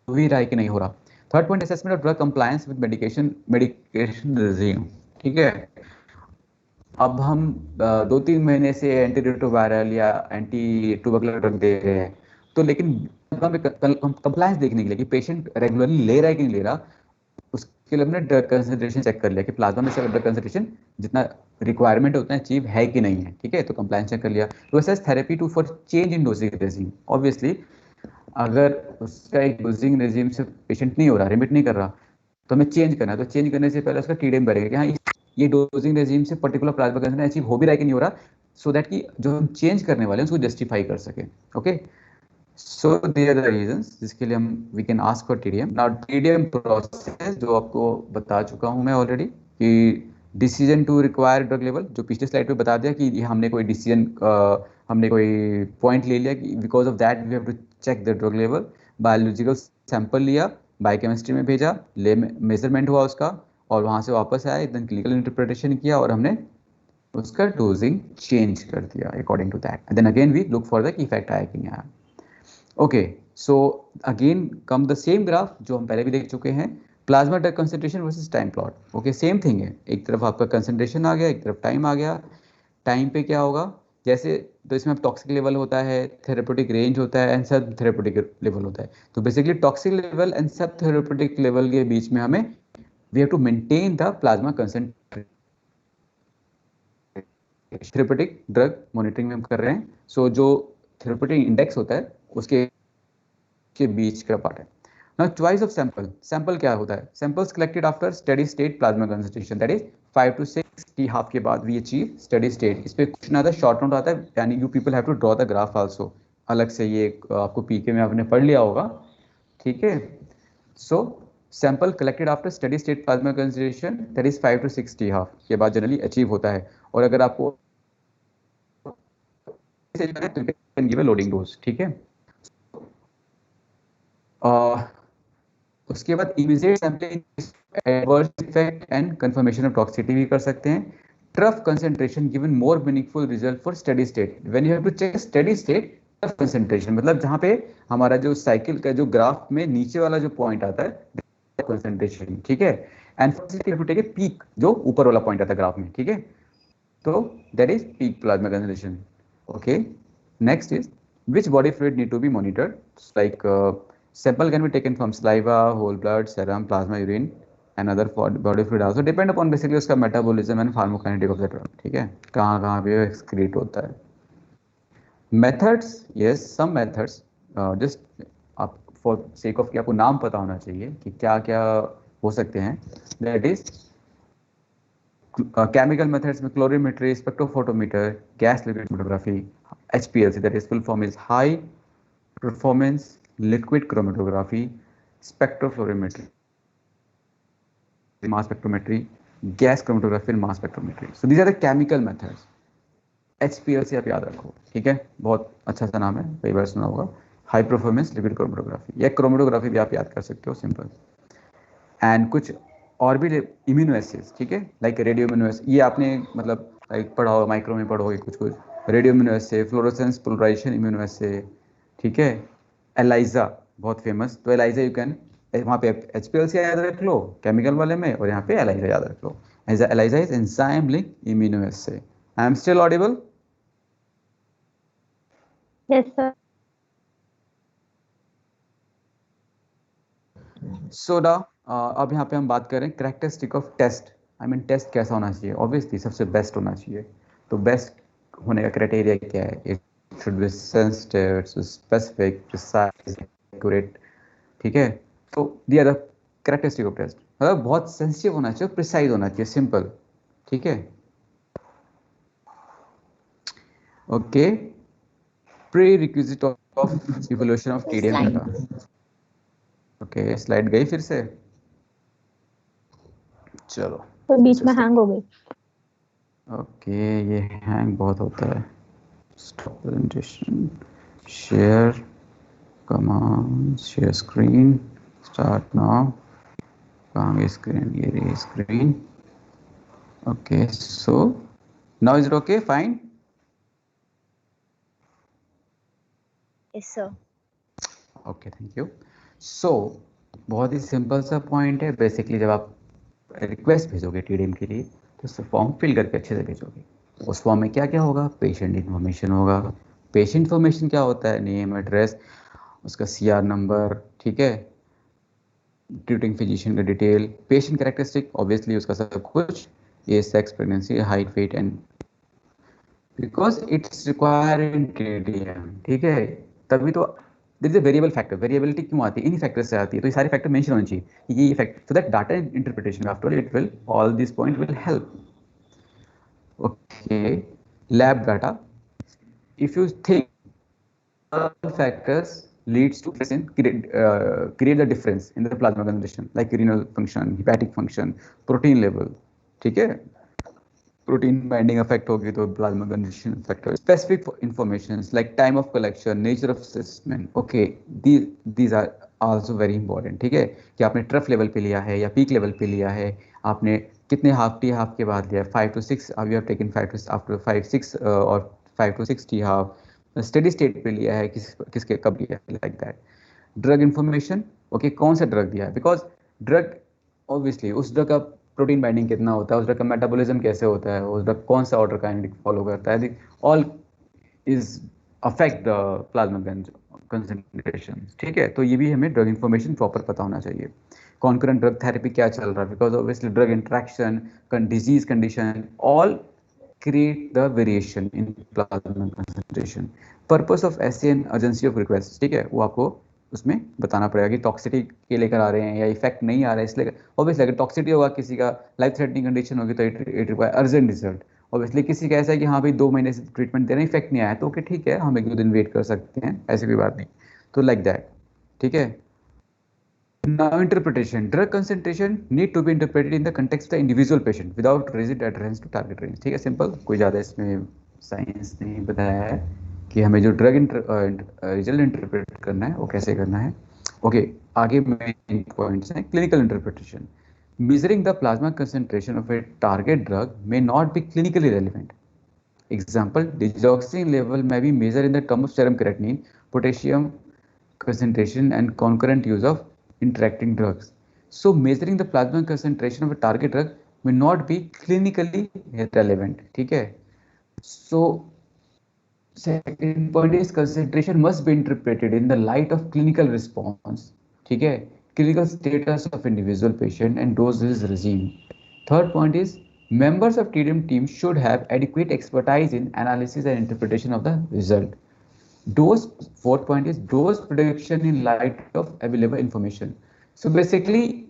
[SPEAKER 1] हो ही रहा है कि नहीं हो रहा। Third point, assessment of drug compliance with medication regime, ठीक है। अब हम 2-3 महीने से एंटी रेट्रोवायरल या एंटी ट्यूबरकुलर ड्रग दे रहे हैं, तो लेकिन कंप्लायंस देखने के लिए कि पेशेंट रेगुलरली ले रहा है कि नहीं ले रहा, उस उसके लिए हमने ड्रग कंसंट्रेशन चेक कर लिया कि प्लाज्मा में से ड्रग कंसंट्रेशन जितना रिक्वायरमेंट उतना अचीव है कि नहीं है, ठीक है, तो कंप्लायंस चेक कर लिया। तो वैसे therapy to for change in dosing regime, obviously अगर उसका एक डोजिंग रेजिम से पेशेंट नहीं हो रहा, रिमिट नहीं कर रहा, तो हमें चेंज करना है। तो चेंज करने से पहले उसका टीडीएम करेगा कि हाँ ये डोजिंग रेजिम से पर्टिकुलर प्लाज्मा कंसंट्रेशन अचीव हो भी रहा है कि नहीं हो रहा, सो दैट कि जो हम चेंज करने वाले हैं उसको जस्टिफाई कर सके। Okay, so they are the reasons जिसके लिए हम we can ask for TDM. Now TDM process जो आपको बता चुका हूं मैं ऑलरेडी कि decision to require drug level, जो पिछले स्लाइड पे बता दिया कि हमने कोई डिसीजन हमने कोई पॉइंट ले लिया कि because of that we have to check the drug level. Biological sample लिया, बायोकेमिस्ट्री में भेजा, ले मेजरमेंट हुआ उसका, और वहां से वापस आया, एकदम क्लिनिकल इंटरप्रिटेशन किया और हमने उसका डोजिंग चेंज कर दिया according to that. Then again we look for the effect आया कि नहीं आया। Okay, so again come the same graph जो हम पहले भी देख चुके हैं, plasma drug concentration versus time plot. Okay, same thing है, एक तरफ आपका कंसंट्रेशन आ गया, एक तरफ टाइम आ गया। टाइम पे क्या होगा, जैसे तो इसमें टॉक्सिक लेवल होता है, थेरेप्यूटिक रेंज होता है एंड सब थेरेप्यूटिक लेवल होता है। तो basically toxic level and sub therapeutic level के बीच में हमें we have to maintain the plasma concentration. Therapeutic drug monitoring में हम कर रहे हैं, सो जो थेरेप्यूटिक इंडेक्स होता है उसके बीच का पार्ट है। Now choice of sample, sample क्या होता है, samples collected after steady state plasma concentration, that is 5 to 6 T half के बाद वी अचीव स्टेडी स्टेट। इस पे क्वेश्चन आता है, शॉर्ट नोट आता है, यानी you people have to draw the graph also, अलग से ये आपको पीके में आपने पढ़ लिया होगा, ठीक है। So sample collected after steady state plasma concentration that is 5 to 6 T half के बाद जनरली अचीव होता है। और अगर आपको गिव अ लोडिंग डोज, ठीक है। उसके बाद immediate sampling, adverse effect and confirmation of toxicity भी कर सकते हैं। Trough concentration given more meaningful result for steady state, when you have to check steady state trough concentration, मतलब जहां पे हमारा जो साइकिल का जो ग्राफ में नीचे वाला जो पॉइंट आता है कंसंट्रेशन, ठीक है। एंड टेक ए पीक, जो ऊपर वाला पॉइंट आता है ग्राफ में, ठीक है। तो that is peak plasma concentration. Okay, next is which body fluid need to be monitored, like sample can be taken from saliva, whole blood, serum, plasma, urine and other body fluid also, depend upon basically उसका metabolism and pharmacokinetic of the drug, ठीक है, कहाँ कहाँ पे excrete होता है। methods, yes some methods, just आप for sake of कि आपको नाम पता होना चाहिए कि क्या क्या हो सकते हैं, that is chemical methods में colorimetry, spectrophotometer, gas liquid chromatography, HPLC, that is full form is high performance liquid chromatography, spectrophlorimetry, mass spectrometry, gas chromatography and mass spectrometry. So these are the chemical methods. HPLC आप याद रखो, ठीक है, बहुत अच्छा सा नाम है, कई बार सुना होगा। हाई परफॉर्मेंस लिक्विड क्रोमेटोग्राफी या क्रोमेटोग्राफी भी आप याद कर सकते हो, सिंपल। एंड कुछ और भी इम्यूनोएसेज, ठीक है, लाइक रेडियो इम्यूनोएसेज, ये आपने मतलब लाइक पढ़ा होगा, माइक्रो में पढ़ोगे कुछ कुछ, radio immunoassay, fluorescence polarization immunoassay, ठीक है। एलाइजा बहुत फेमस, तो एलाइजा यू कैन, वहाँ पे HPLC याद रख लो केमिकल वाले में, और यहाँ पे एलाइजा याद रख लो। ELISA is enzyme link immunoassay. I am still audible?
[SPEAKER 3] Yes, sir.
[SPEAKER 1] सोडा, अब यहाँ पे हम बात करें characteristic of test, I mean test कैसा होना चाहिए, ऑब्वियसली सबसे बेस्ट होना चाहिए। तो बेस्ट होने का क्राइटेरिया क्या है, it should be sensitive, specific, precise, accurate, ठीक है। तो दिया द कैरेक्टरिस्टिक ऑफ टेस्ट, मतलब बहुत सेंसिटिव होना चाहिए, प्रिसाइज होना चाहिए, सिंपल, ठीक है। Okay, pre requisite of evolution of TDM data. Okay, slide गई फिर से, चलो
[SPEAKER 3] तो बीच में हैंग हो गई।
[SPEAKER 1] ओके, ये हैंग बहुत होता है। Stop presentation, share command, share screen, start now. कहाँ गई स्क्रीन, ये रही screen. Okay, so now is it okay, fine?
[SPEAKER 2] Yes sir.
[SPEAKER 1] Okay, thank you. So बहुत ही सिंपल सा पॉइंट है, बेसिकली जब आप रिक्वेस्ट भेजोगे टीडीएम के लिए तो उस फॉर्म फिल करके अच्छे से भेजोगे। उस फॉर्म में क्या क्या होगा, पेशेंट इन्फॉर्मेशन होगा। पेशेंट इन्फॉर्मेशन क्या होता है, नेम, एड्रेस, उसका CR नंबर, ठीक है, ट्रीटिंग फिजिशियन का डिटेल, पेशेंट कैरेक्टरिस्टिक, ऑब्वियसली उसका सब कुछ, age, sex, pregnancy, height, weight and because it's require in TDM, ठीक है। तभी तो there is a variable factor, variability क्यों आती है, इन्हीं फैक्टर से आती है, तो ये सारे फैक्टर मेंशन होने चाहिए कि ये factor, so that data interpretation after it will, all this point will help. Okay, lab data, if you think all factors leads to create the difference in the plasma concentration like renal function, hepatic function, protein level, ठीक है, protein binding effect होगी तो plasma concentration factor, specific informations like time of collection, nature of assessment, okay, these are also very important, ठीक है, कि आपने trough level पे लिया है या पीक लेवल पे लिया है, आपने कितने हाफ टी हाफ के बाद लिया, 5 to 6 you have taken 5 to after 5 6 और 5 to 6 T half, steady state पे लिया है, किसके कब लिया है, like that. Drug information, okay, कौन सा ड्रग दिया है, बिकॉज ड्रग ऑब्वियसली उस ड्रग का प्रोटीन बाइंडिंग कितना होता है, उस ड्रग का मेटाबॉलिज्म कैसे होता है, उस ड्रग कौन सा ऑर्डर काइनेटिक फॉलो करता है, all is affect the plasma concentration, ठीक है। तो ये भी हमें ड्रग इन्फॉर्मेशन प्रॉपर पता होना चाहिए। कॉन्करेंट ड्रग थेरेपी क्या चल रहा है, because obviously drug interaction, disease condition, all create the variation in plasma concentration. Purpose of essay and urgency of request, ठीक है, वो आपको उसमें बताना पड़ेगा कि टॉक्सिटी के लेकर आ रहे हैं या इफेक्ट नहीं आ रहा है, इसलिए ऑब्वियसली अगर टॉक्सिटी होगा, किसी का लाइफ थ्रेटनिंग कंडीशन होगी तो it require urgent result. Obviously किसी का ऐसा है कि हाँ भाई 2 महीने से ट्रीटमेंट दे रहे हैं, इफेक्ट नहीं आया, तो ओके ठीक है, हम 1-2 दिन वेट कर सकते हैं, ऐसी कोई बात नहीं, तो लाइक दैट, ठीक है। Now interpretation, drug concentration need to be interpreted in the context of the individual patient without rigid adherence to target range, ठीक है, सिंपल, कोई ज़्यादा इसमें साइंस नहीं बताया है कि हमें जो ड्रग रिजल्ट इंटरप्रेट करना है वो कैसे करना है। ओके, आगे मेन पॉइंट्स हैं। Clinical interpretation, measuring the plasma concentration of a target drug may not be clinically relevant. Example, digoxin level may be measured in the term of serum creatinine, potassium concentration and concurrent use of interacting drugs. So measuring the plasma concentration of a target drug may not be clinically relevant, ठीक है। So second point is concentration must be interpreted in the light of clinical response, ठीक है, clinical status of individual patient and dosage regime. Third point is members of TDM team should have adequate expertise in analysis and interpretation of the result. Dose, fourth point is dose prediction in light of available information. So basically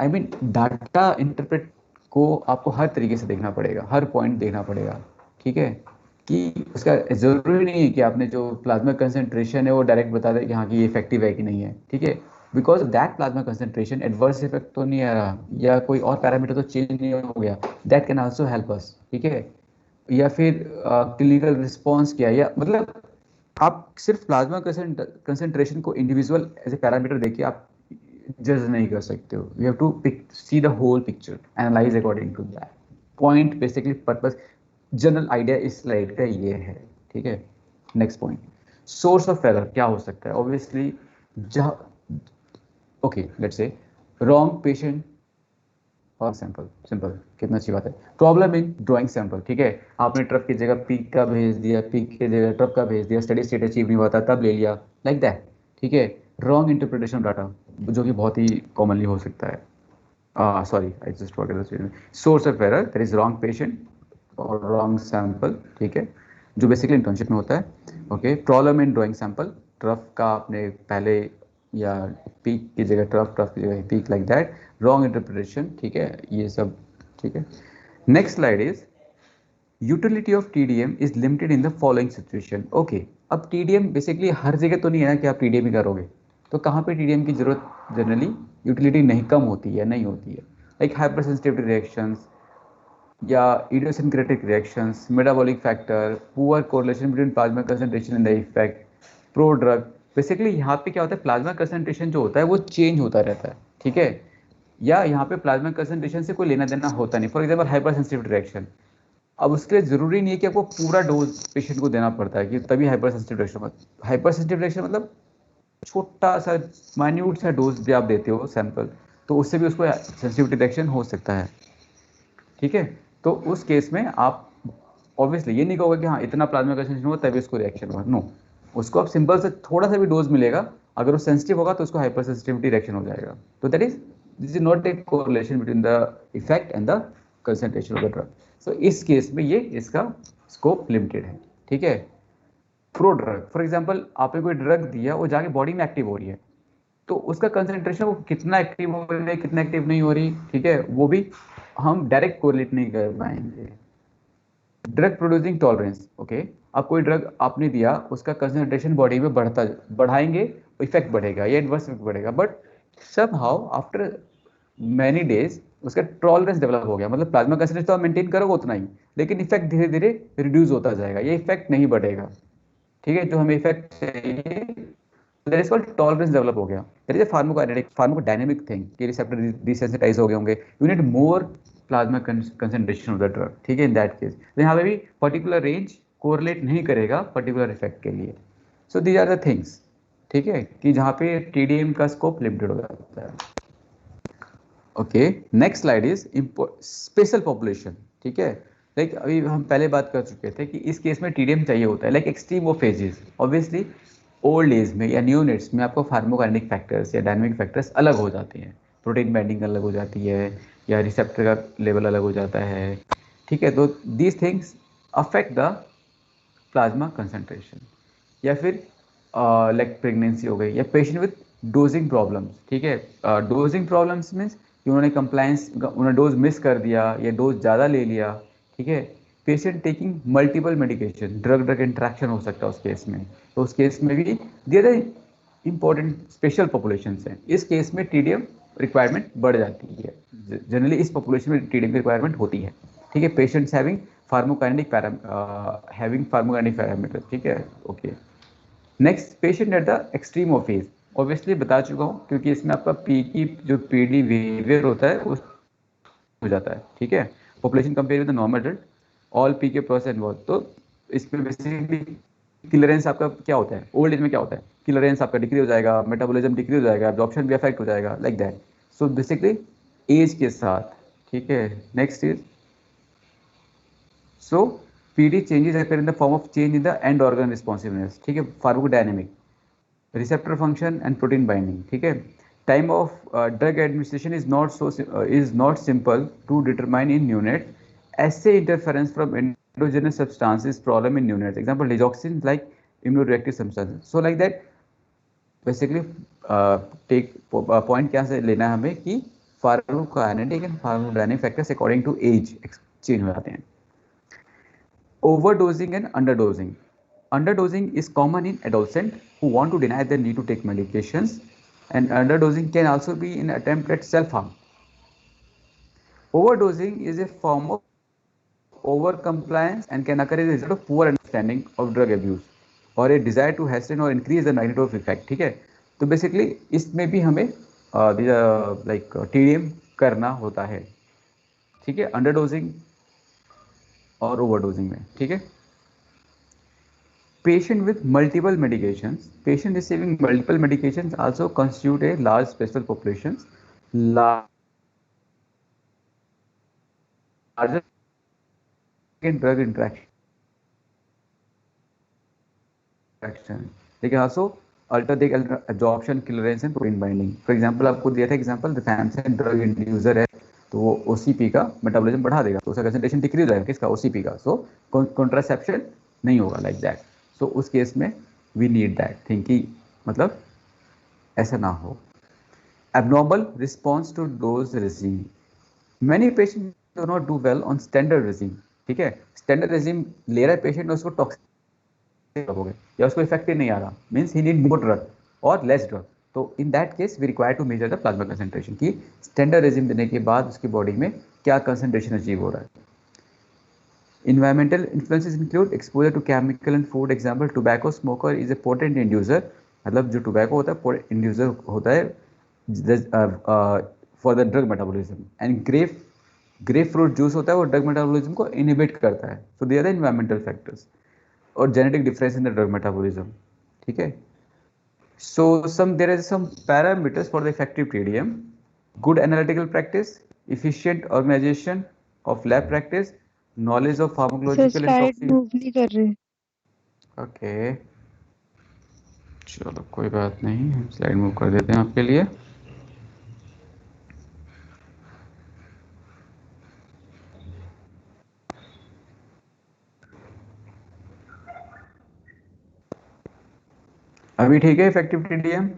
[SPEAKER 1] I mean data interpret को आपको हर तरीके से देखना पड़ेगा, हर point देखना पड़ेगा, ठीक है, कि उसका जरूरी नहीं है कि आपने जो प्लाज्मा कंसंट्रेशन है वो डायरेक्ट बता दे कि हाँ कि ये इफेक्टिव है कि नहीं है, ठीक है, because that plasma concentration adverse effect तो नहीं आ रहा या कोई और पैरामीटर तो चेंज नहीं हो गया, that can also help us, ठीक है। या फिर क्लिनिकल रिस्पॉन्स क्या, या मतलब आप सिर्फ प्लाज्मा कंसंट्रेशन को इंडिविजुअल एज ए पैरामीटर देखिए आप जज नहीं कर सकते हो, you have to see the whole picture, analyse according to that point, basically purpose, general idea इस स्लाइड का ये है, ठीक है। Next point, source of error क्या हो सकता है, ऑब्वियसली जहाँ, okay let's say wrong patient और सैंपल, सिंपल, कितना अच्छी बात है। प्रॉब्लम इन ड्राइंग सैंपल, ठीक है, आपने ट्रफ की जगह पीक का भेज दिया, पीक की जगह ट्रफ का भेज दिया, स्टडी स्टेट अचीव नहीं हुआ था तब ले लिया, लाइक दैट, ठीक है। रॉन्ग इंटरप्रिटेशन ऑफ डाटा, जो कि बहुत ही कॉमनली हो सकता है, sorry I just forgot the statement, source of error that is wrong patient और रॉन्ग सैंपल, ठीक है, जो बेसिकली इंटर्नशिप में होता है। Okay, problem in drawing sample, trough का आपने पहले या पीक की जगह ट्रफ, ट्रफ की जगह peak, like that, wrong interpretation, ठीक है, ये सब, ठीक है। Next slide is utility of TDM is limited in the following situation. Okay, अब टीडीएम बेसिकली हर जगह तो नहीं है ना कि आप टीडीएम ही करोगे, तो कहाँ पे टीडीएम की जरूरत जनरली यूटिलिटी नहीं कम होती है, नहीं होती है, लाइक हाइपर सेंसिटिविटी रिएक्शंस या idiosyncratic reactions, metabolic factor, poor correlation between plasma concentration and the effect, pro drug, basically यहाँ पे क्या होता है, प्लाज्मा कंसंट्रेशन जो होता है वो चेंज होता रहता है, ठीक है, या यहाँ पे प्लाज्मा कंसंट्रेशन से कोई लेना देना होता नहीं। For example hyper sensitive reaction, अब उसके लिए जरूरी नहीं है कि आपको पूरा डोज पेशेंट को देना पड़ता है कि तभी hyper sensitive reaction, hyper sensitive reaction मतलब छोटा सा माइन्यूट सा डोज भी आप देते हो सैंपल, तो उससे भी उसको सेंसिटिविटी रिएक्शन हो सकता है, ठीक है। तो उस केस में आप ऑब्वियसली ये नहीं कहोगे कि हाँ इतना प्लाज्मा कंसंट्रेशन हुआ तभी उसको रिएक्शन हुआ, नो, उसको आप सिंपल से थोड़ा सा भी डोज मिलेगा अगर वो सेंसिटिव होगा तो उसको हाइपर सेंसिटिविटी रिएक्शन हो जाएगा। तो that is this is not a correlation between the effect and the concentration of the drug. So इस केस में ये इसका स्कोप लिमिटेड है, ठीक है। प्रो ड्रग, फॉर एग्जाम्पल आपने कोई ड्रग दिया, वो जाके बॉडी में एक्टिव हो रही है, तो उसका कंसंट्रेशन वो कितना एक्टिव हो रही है, कितना एक्टिव नहीं हो रही, ठीक है, वो भी हम डायरेक्ट कोरिलेट नहीं कर पाएंगे। ड्रग प्रोड्यूसिंग टॉलरेंस, ओके, अब कोई ड्रग आपने दिया, उसका कंसंट्रेशन बॉडी में बढ़ाएंगे, इफेक्ट बढ़ेगा या एडवर्स इफेक्ट बढ़ेगा, but somehow after many days उसका टॉलरेंस डेवलप हो गया, मतलब प्लाज्मा कंसंट्रेशन तो आप मेंटेन करोगे उतना ही, लेकिन इफेक्ट धीरे धीरे रिड्यूस होता जाएगा, ये इफेक्ट नहीं बढ़ेगा, ठीक है, जो हमें इफेक्ट चाहिए, that is called tolerance develop हो गया। That is a pharmacodynamic thing कि रिसेप्टर डिसेंसिटाइज हो गए होंगे, you need more plasma concentration of the drug, ठीक है, इन दैट केस। तो यहाँ पे भी पर्टिकुलर रेंज कोरिलेट नहीं करेगा पर्टिकुलर इफेक्ट के लिए। So these are the things, ठीक है, कि जहाँ पे टीडीएम का स्कोप लिमिटेड हो जाता है। Okay, next slide is special population, ठीक है। लाइक अभी हम पहले बात कर चुके थे कि इस केस में टीडीएम चाहिए होता है, like extreme of phases. Obviously old age में या न्यूनेट्स में आपको फार्माकोकाइनेटिक फैक्टर्स या डायनामिक फैक्टर्स अलग हो जाते हैं, प्रोटीन बाइंडिंग अलग हो जाती है या रिसेप्टर का लेवल अलग हो जाता है, ठीक है। तो these things affect the plasma concentration. या फिर लाइक प्रेगनेंसी हो गई या पेशेंट विद डोजिंग प्रॉब्लम्स, ठीक है। डोजिंग प्रॉब्लम्स मीन्स कि उन्होंने कंप्लायंस, उन्होंने डोज मिस कर दिया या डोज ज़्यादा ले लिया, ठीक है। Patient taking multiple medication, drug drug interaction हो सकता है उस केस में, तो उस केस में भी दियर इंपॉर्टेंट स्पेशल पॉपुलेशन हैं। इस केस में टीडीएम रिक्वायरमेंट बढ़ जाती है, जनरली इस पॉपुलेशन में टीडीएम की रिक्वायरमेंट होती है, ठीक है। पेशेंट्स हैविंग फार्माकोकाइनेटिक पैरामीटर, ठीक है, okay. Next, patient at the extreme of age, obviously बता चुका हूँ, क्योंकि इसमें आपका पी की जो पीडी बिहेवियर होता है उस हो जाता है, ठीक है। Population compare with the normal adult, all P के प्रोसेस इन्वॉल्व। तो इसमें बेसिकली क्लियरेंस आपका क्या होता है, ओल्ड एज में क्या होता है, क्लियरेंस आपका डिक्रीज हो जाएगा, मेटाबॉलिज्म डिक्रीज हो जाएगा, एब्जॉर्प्शन भी अफेक्ट हो जाएगा, like that. So basically age के साथ, ठीक है। Next is so PD changes occur in the form of change in the end organ responsiveness, ठीक है, pharmacodynamic, receptor function and protein binding, ठीक है। Time of drug administration is not simple to determine in neonate, assay interference from endogenous substances problem in neonate, example digoxin like immunoreactive substances. So like that basically take point क्या से लेना है हमें कि pharmacokinetic and pharmacodynamic factors according to age change हो जाते हैं। Overdosing and underdosing. Underdosing is common in adolescents who want to deny their need to take medications, and underdosing can also be an attempt at self-harm. Overdosing is a form of overcompliance and can occur as a result of poor understanding of drug abuse or a desire to hasten or increase the magnitude of effect, ठीक है। तो basically इसमें भी हमें like TDM करना होता है, ठीक है, अंडरडोजिंग और ओवरडोजिंग में, ठीक है। Patient with multiple medications, patient receiving multiple medications also constitute a large special populations, larger in drug interaction. They can also alter the absorption, clearance and protein binding. For example, आपको दिया था example, rifampicin drug inducer है, तो वो OCP का metabolism बढ़ा देगा, तो उसका कंसंट्रेशन डिक्रीज हो जाएगा, किसका, OCP का। सो कॉन्ट्रासेप्शन नहीं होगा, लाइक दैट। सो उस केस में वी नीड दैट थिंग कि मतलब ऐसा ना हो। Abnormal response to dose regime, many patient do not do well on standard regime, ठीक है। स्टैंडर्ड रेजिम ले रहा है पेशेंट, उसको टॉक्सिक हो गए या उसको इफेक्टिव नहीं आ रहा, means he need more drug और लेस ड्रग। तो in that case we require to measure the plasma concentration की स्टैंडर्ड रेजिम देने के बाद उसकी बॉडी में क्या कंसंट्रेशन अचीव हो रहा है। Environmental influences include exposure to chemical and food. Example, tobacco smoker is a potent inducer, मतलब जो tobacco होता है inducer होता है for the drug metabolism, and grapefruit juice होता है वो drug metabolism को inhibit करता है. So they are the environmental factors. और genetic difference in the drug metabolism, ठीक है. So there is some parameters for the effective TDM: good analytical practice, efficient organization of lab practice, knowledge of pharmacological and
[SPEAKER 3] slide
[SPEAKER 1] toxic.
[SPEAKER 3] Move नहीं कर रहे।
[SPEAKER 1] Okay. चलो कोई बात नहीं, हम स्लाइड मूव कर देते हैं आपके लिए। अभी ठीक है effective TDM?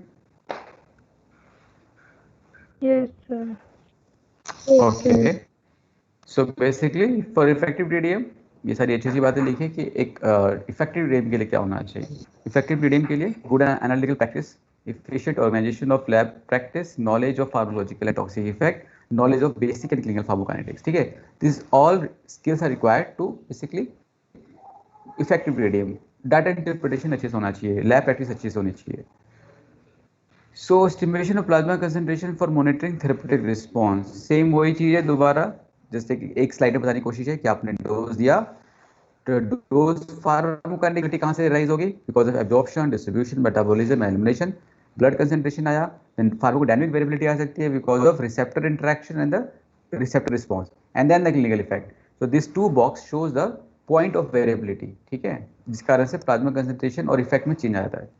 [SPEAKER 3] Yes, sir.
[SPEAKER 1] Okay, so basically for effective TDM ये सारी अच्छी सी बातें लिखी कि एक इफेक्टिव टीडीएम के लिए क्या होना चाहिए। इफेक्टिव टीडीएम के लिए good analytical practice, efficient organization of lab practice, knowledge of pharmacological and toxic effect, knowledge of basic and clinical pharmacokinetics, ठीक है। These all skills are required to basically effective TDM. Data interpretation अच्छे से होना चाहिए, lab practice अच्छी से होनी चाहिए। So stimulation of plasma concentration for monitoring therapeutic response, same वही चीज है दोबारा, जैसे कि एक स्लाइड में बताने की कोशिश है कि आपने डोज दिया, तो डोज फार्माकोकाइनेटिक कहां से राइज होगी? Because of absorption, distribution, metabolism, elimination. Blood concentration आया, देन फार्माकोडायनामिक वेरिएबिलिटी आ सकती है because of receptor interaction and the receptor response, and then the clinical effect. So this two box shows the point of variability, ठीक है, जिस कारण से plasma concentration और इफेक्ट में चेंज आ जाता है।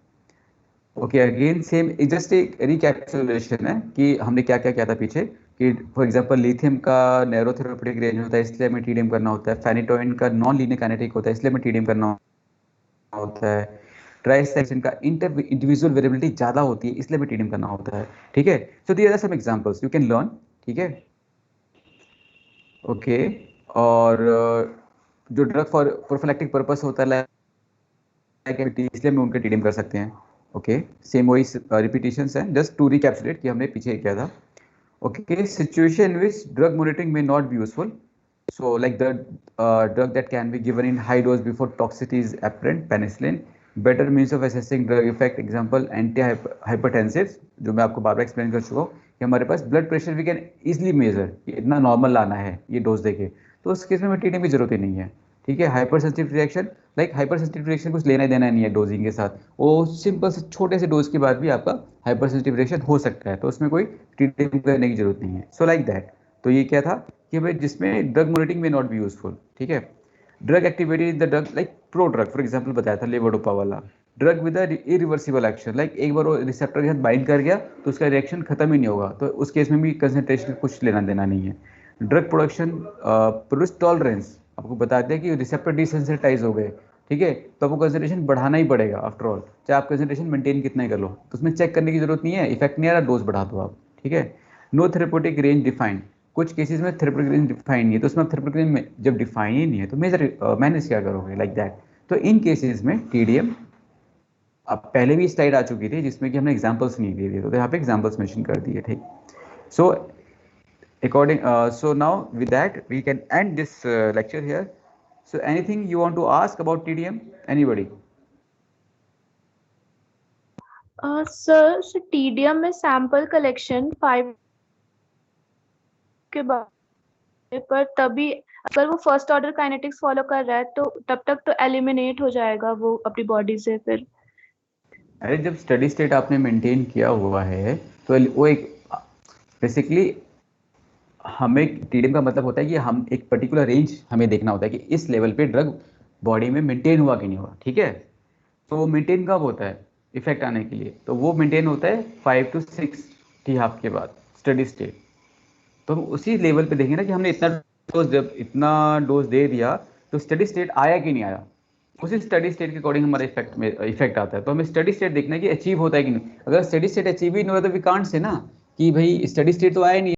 [SPEAKER 1] ओके, अगेन सेम जस्ट एक रिकैप्सुलेशन है कि हमने क्या क्या किया था पीछे, कि फॉर एग्जांपल लिथियम का नैरो थेरेप्यूटिक रेंज होता है इसलिए हमें टीडीएम करना होता है, फेनिटोइन का नॉन लीनियर काइनेटिक होता है इसलिए हमें टीडीएम करना होता है, ट्राइसाइक्लिन का इंडिविजुअल वेरिएबिलिटी ज्यादा होती है इसलिए हमें टीडीएम करना होता है, ठीक है। So this are some examples you can learn, ठीक है। ओके, और जो ड्रग फॉर प्रोफिलैक्टिक पर्पस होता है इसलिए हम उनके टीडीएम कर सकते हैं। ओके, सेम वही रिपीटिशंस हैं, जस्ट टू रिकैप्सुलेट कि हमने पीछे किया था। Okay, situation which drug monitoring में not be useful, so like the drug that can be given in high dose before toxicity is apparent, penicillin, better means of assessing drug effect, example anti hypertensives, जो मैं आपको बार बार explain कर चुका हूँ कि हमारे पास blood pressure we can easily measure, इतना नॉर्मल लाना है ये डोज देके, तो उस केस में टीडीएम की जरूरत ही नहीं है, ठीक है। Hyper sensitive reaction, like hyper sensitive reaction कुछ लेना देना नहीं है डोजिंग के साथ, वो सिंपल से छोटे से डोज के बाद भी आपका हाइपर सेंसिटिव रिएक्शन हो सकता है, तो उसमें कोई टीडीएम करने की जरूरत नहीं है। सो लाइक दैट, तो ये क्या था कि भाई जिसमें ड्रग मॉनिटरिंग में नॉट बी यूजफुल, ठीक है। Drug activity the drug like pro drug, for example बताया था लेवोडोपा वाला drug with irreversible action, like एक बार वो रिसेप्टर के साथ बाइंड कर गया तो उसका रिएक्शन खत्म ही नहीं होगा, तो उस केस में भी कंसंट्रेशन कुछ लेना देना नहीं है। ड्रग प्रोडक्शन प्रोड्यूस टॉलरेंस, आपको बताते हैं कि रिसेप्टर डिसेंसिटाइज हो गए, ठीक है, तो आपको कंसंट्रेशन बढ़ाना ही पड़ेगा आफ्टर ऑल, चाहे आप कंसंट्रेशन मेंटेन कितना ही कर लो, तो उसमें चेक करने की जरूरत नहीं है, इफेक्ट नहीं आ रहा डोज बढ़ा दो आप, ठीक है। नो थेरेप्यूटिक रेंज डिफाइंड, कुछ केसेस में थेरेप्यूटिक रेंज डिफाइन नहीं है, तो उसमें आप थेरेप्यूटिक रेंज जब डिफाइन ही नहीं है तो मेजर मैनेज क्या करोगे, लाइक दैट। तो इन केसेस में टीडीएम, अब पहले भी स्लाइड आ चुकी थी जिसमें कि हमने एग्जांपल्स नहीं दिए थे, तो यहाँ पे एग्जांपल्स मेंशन कर दिए थे। सो according so now with that we can end this lecture here. So anything you want to ask about TDM, anybody?
[SPEAKER 3] Sir, so TDM में sample collection 5 के बाद, पर तभी अगर वो फर्स्ट ऑर्डर काइनेटिक्स फॉलो कर रहा है तो तब तक तो एलिमिनेट हो जाएगा वो अपनी बॉडी से फिर।
[SPEAKER 1] अरे जब स्टडी स्टेट आपने मेंटेन किया हुआ है तो वो एक बेसिकली हमें टीडीएम का मतलब होता है कि हम एक पर्टिकुलर रेंज हमें देखना होता है कि इस लेवल पे ड्रग बॉडी में मेंटेन हुआ कि नहीं हुआ, ठीक है। तो वो मेंटेन कब होता है इफेक्ट आने के लिए, तो वो मेंटेन होता है 5 to 6 टी हाफ के बाद स्टडी स्टेट। तो हम उसी लेवल पे देखें ना कि हमने इतना डोज, जब इतना डोज दे दिया तो स्टडी स्टेट आया कि नहीं आया, उसी स्टडी स्टेट के अकॉर्डिंग हमारा इफेक्ट आता है। तो हमें स्टडी स्टेट देखना है कि अचीव होता है कि नहीं, अगर स्टडी स्टेट अचीव ही नहीं हुआ तो वी कांट से ना कि भाई स्टडी स्टेट तो आया नहीं।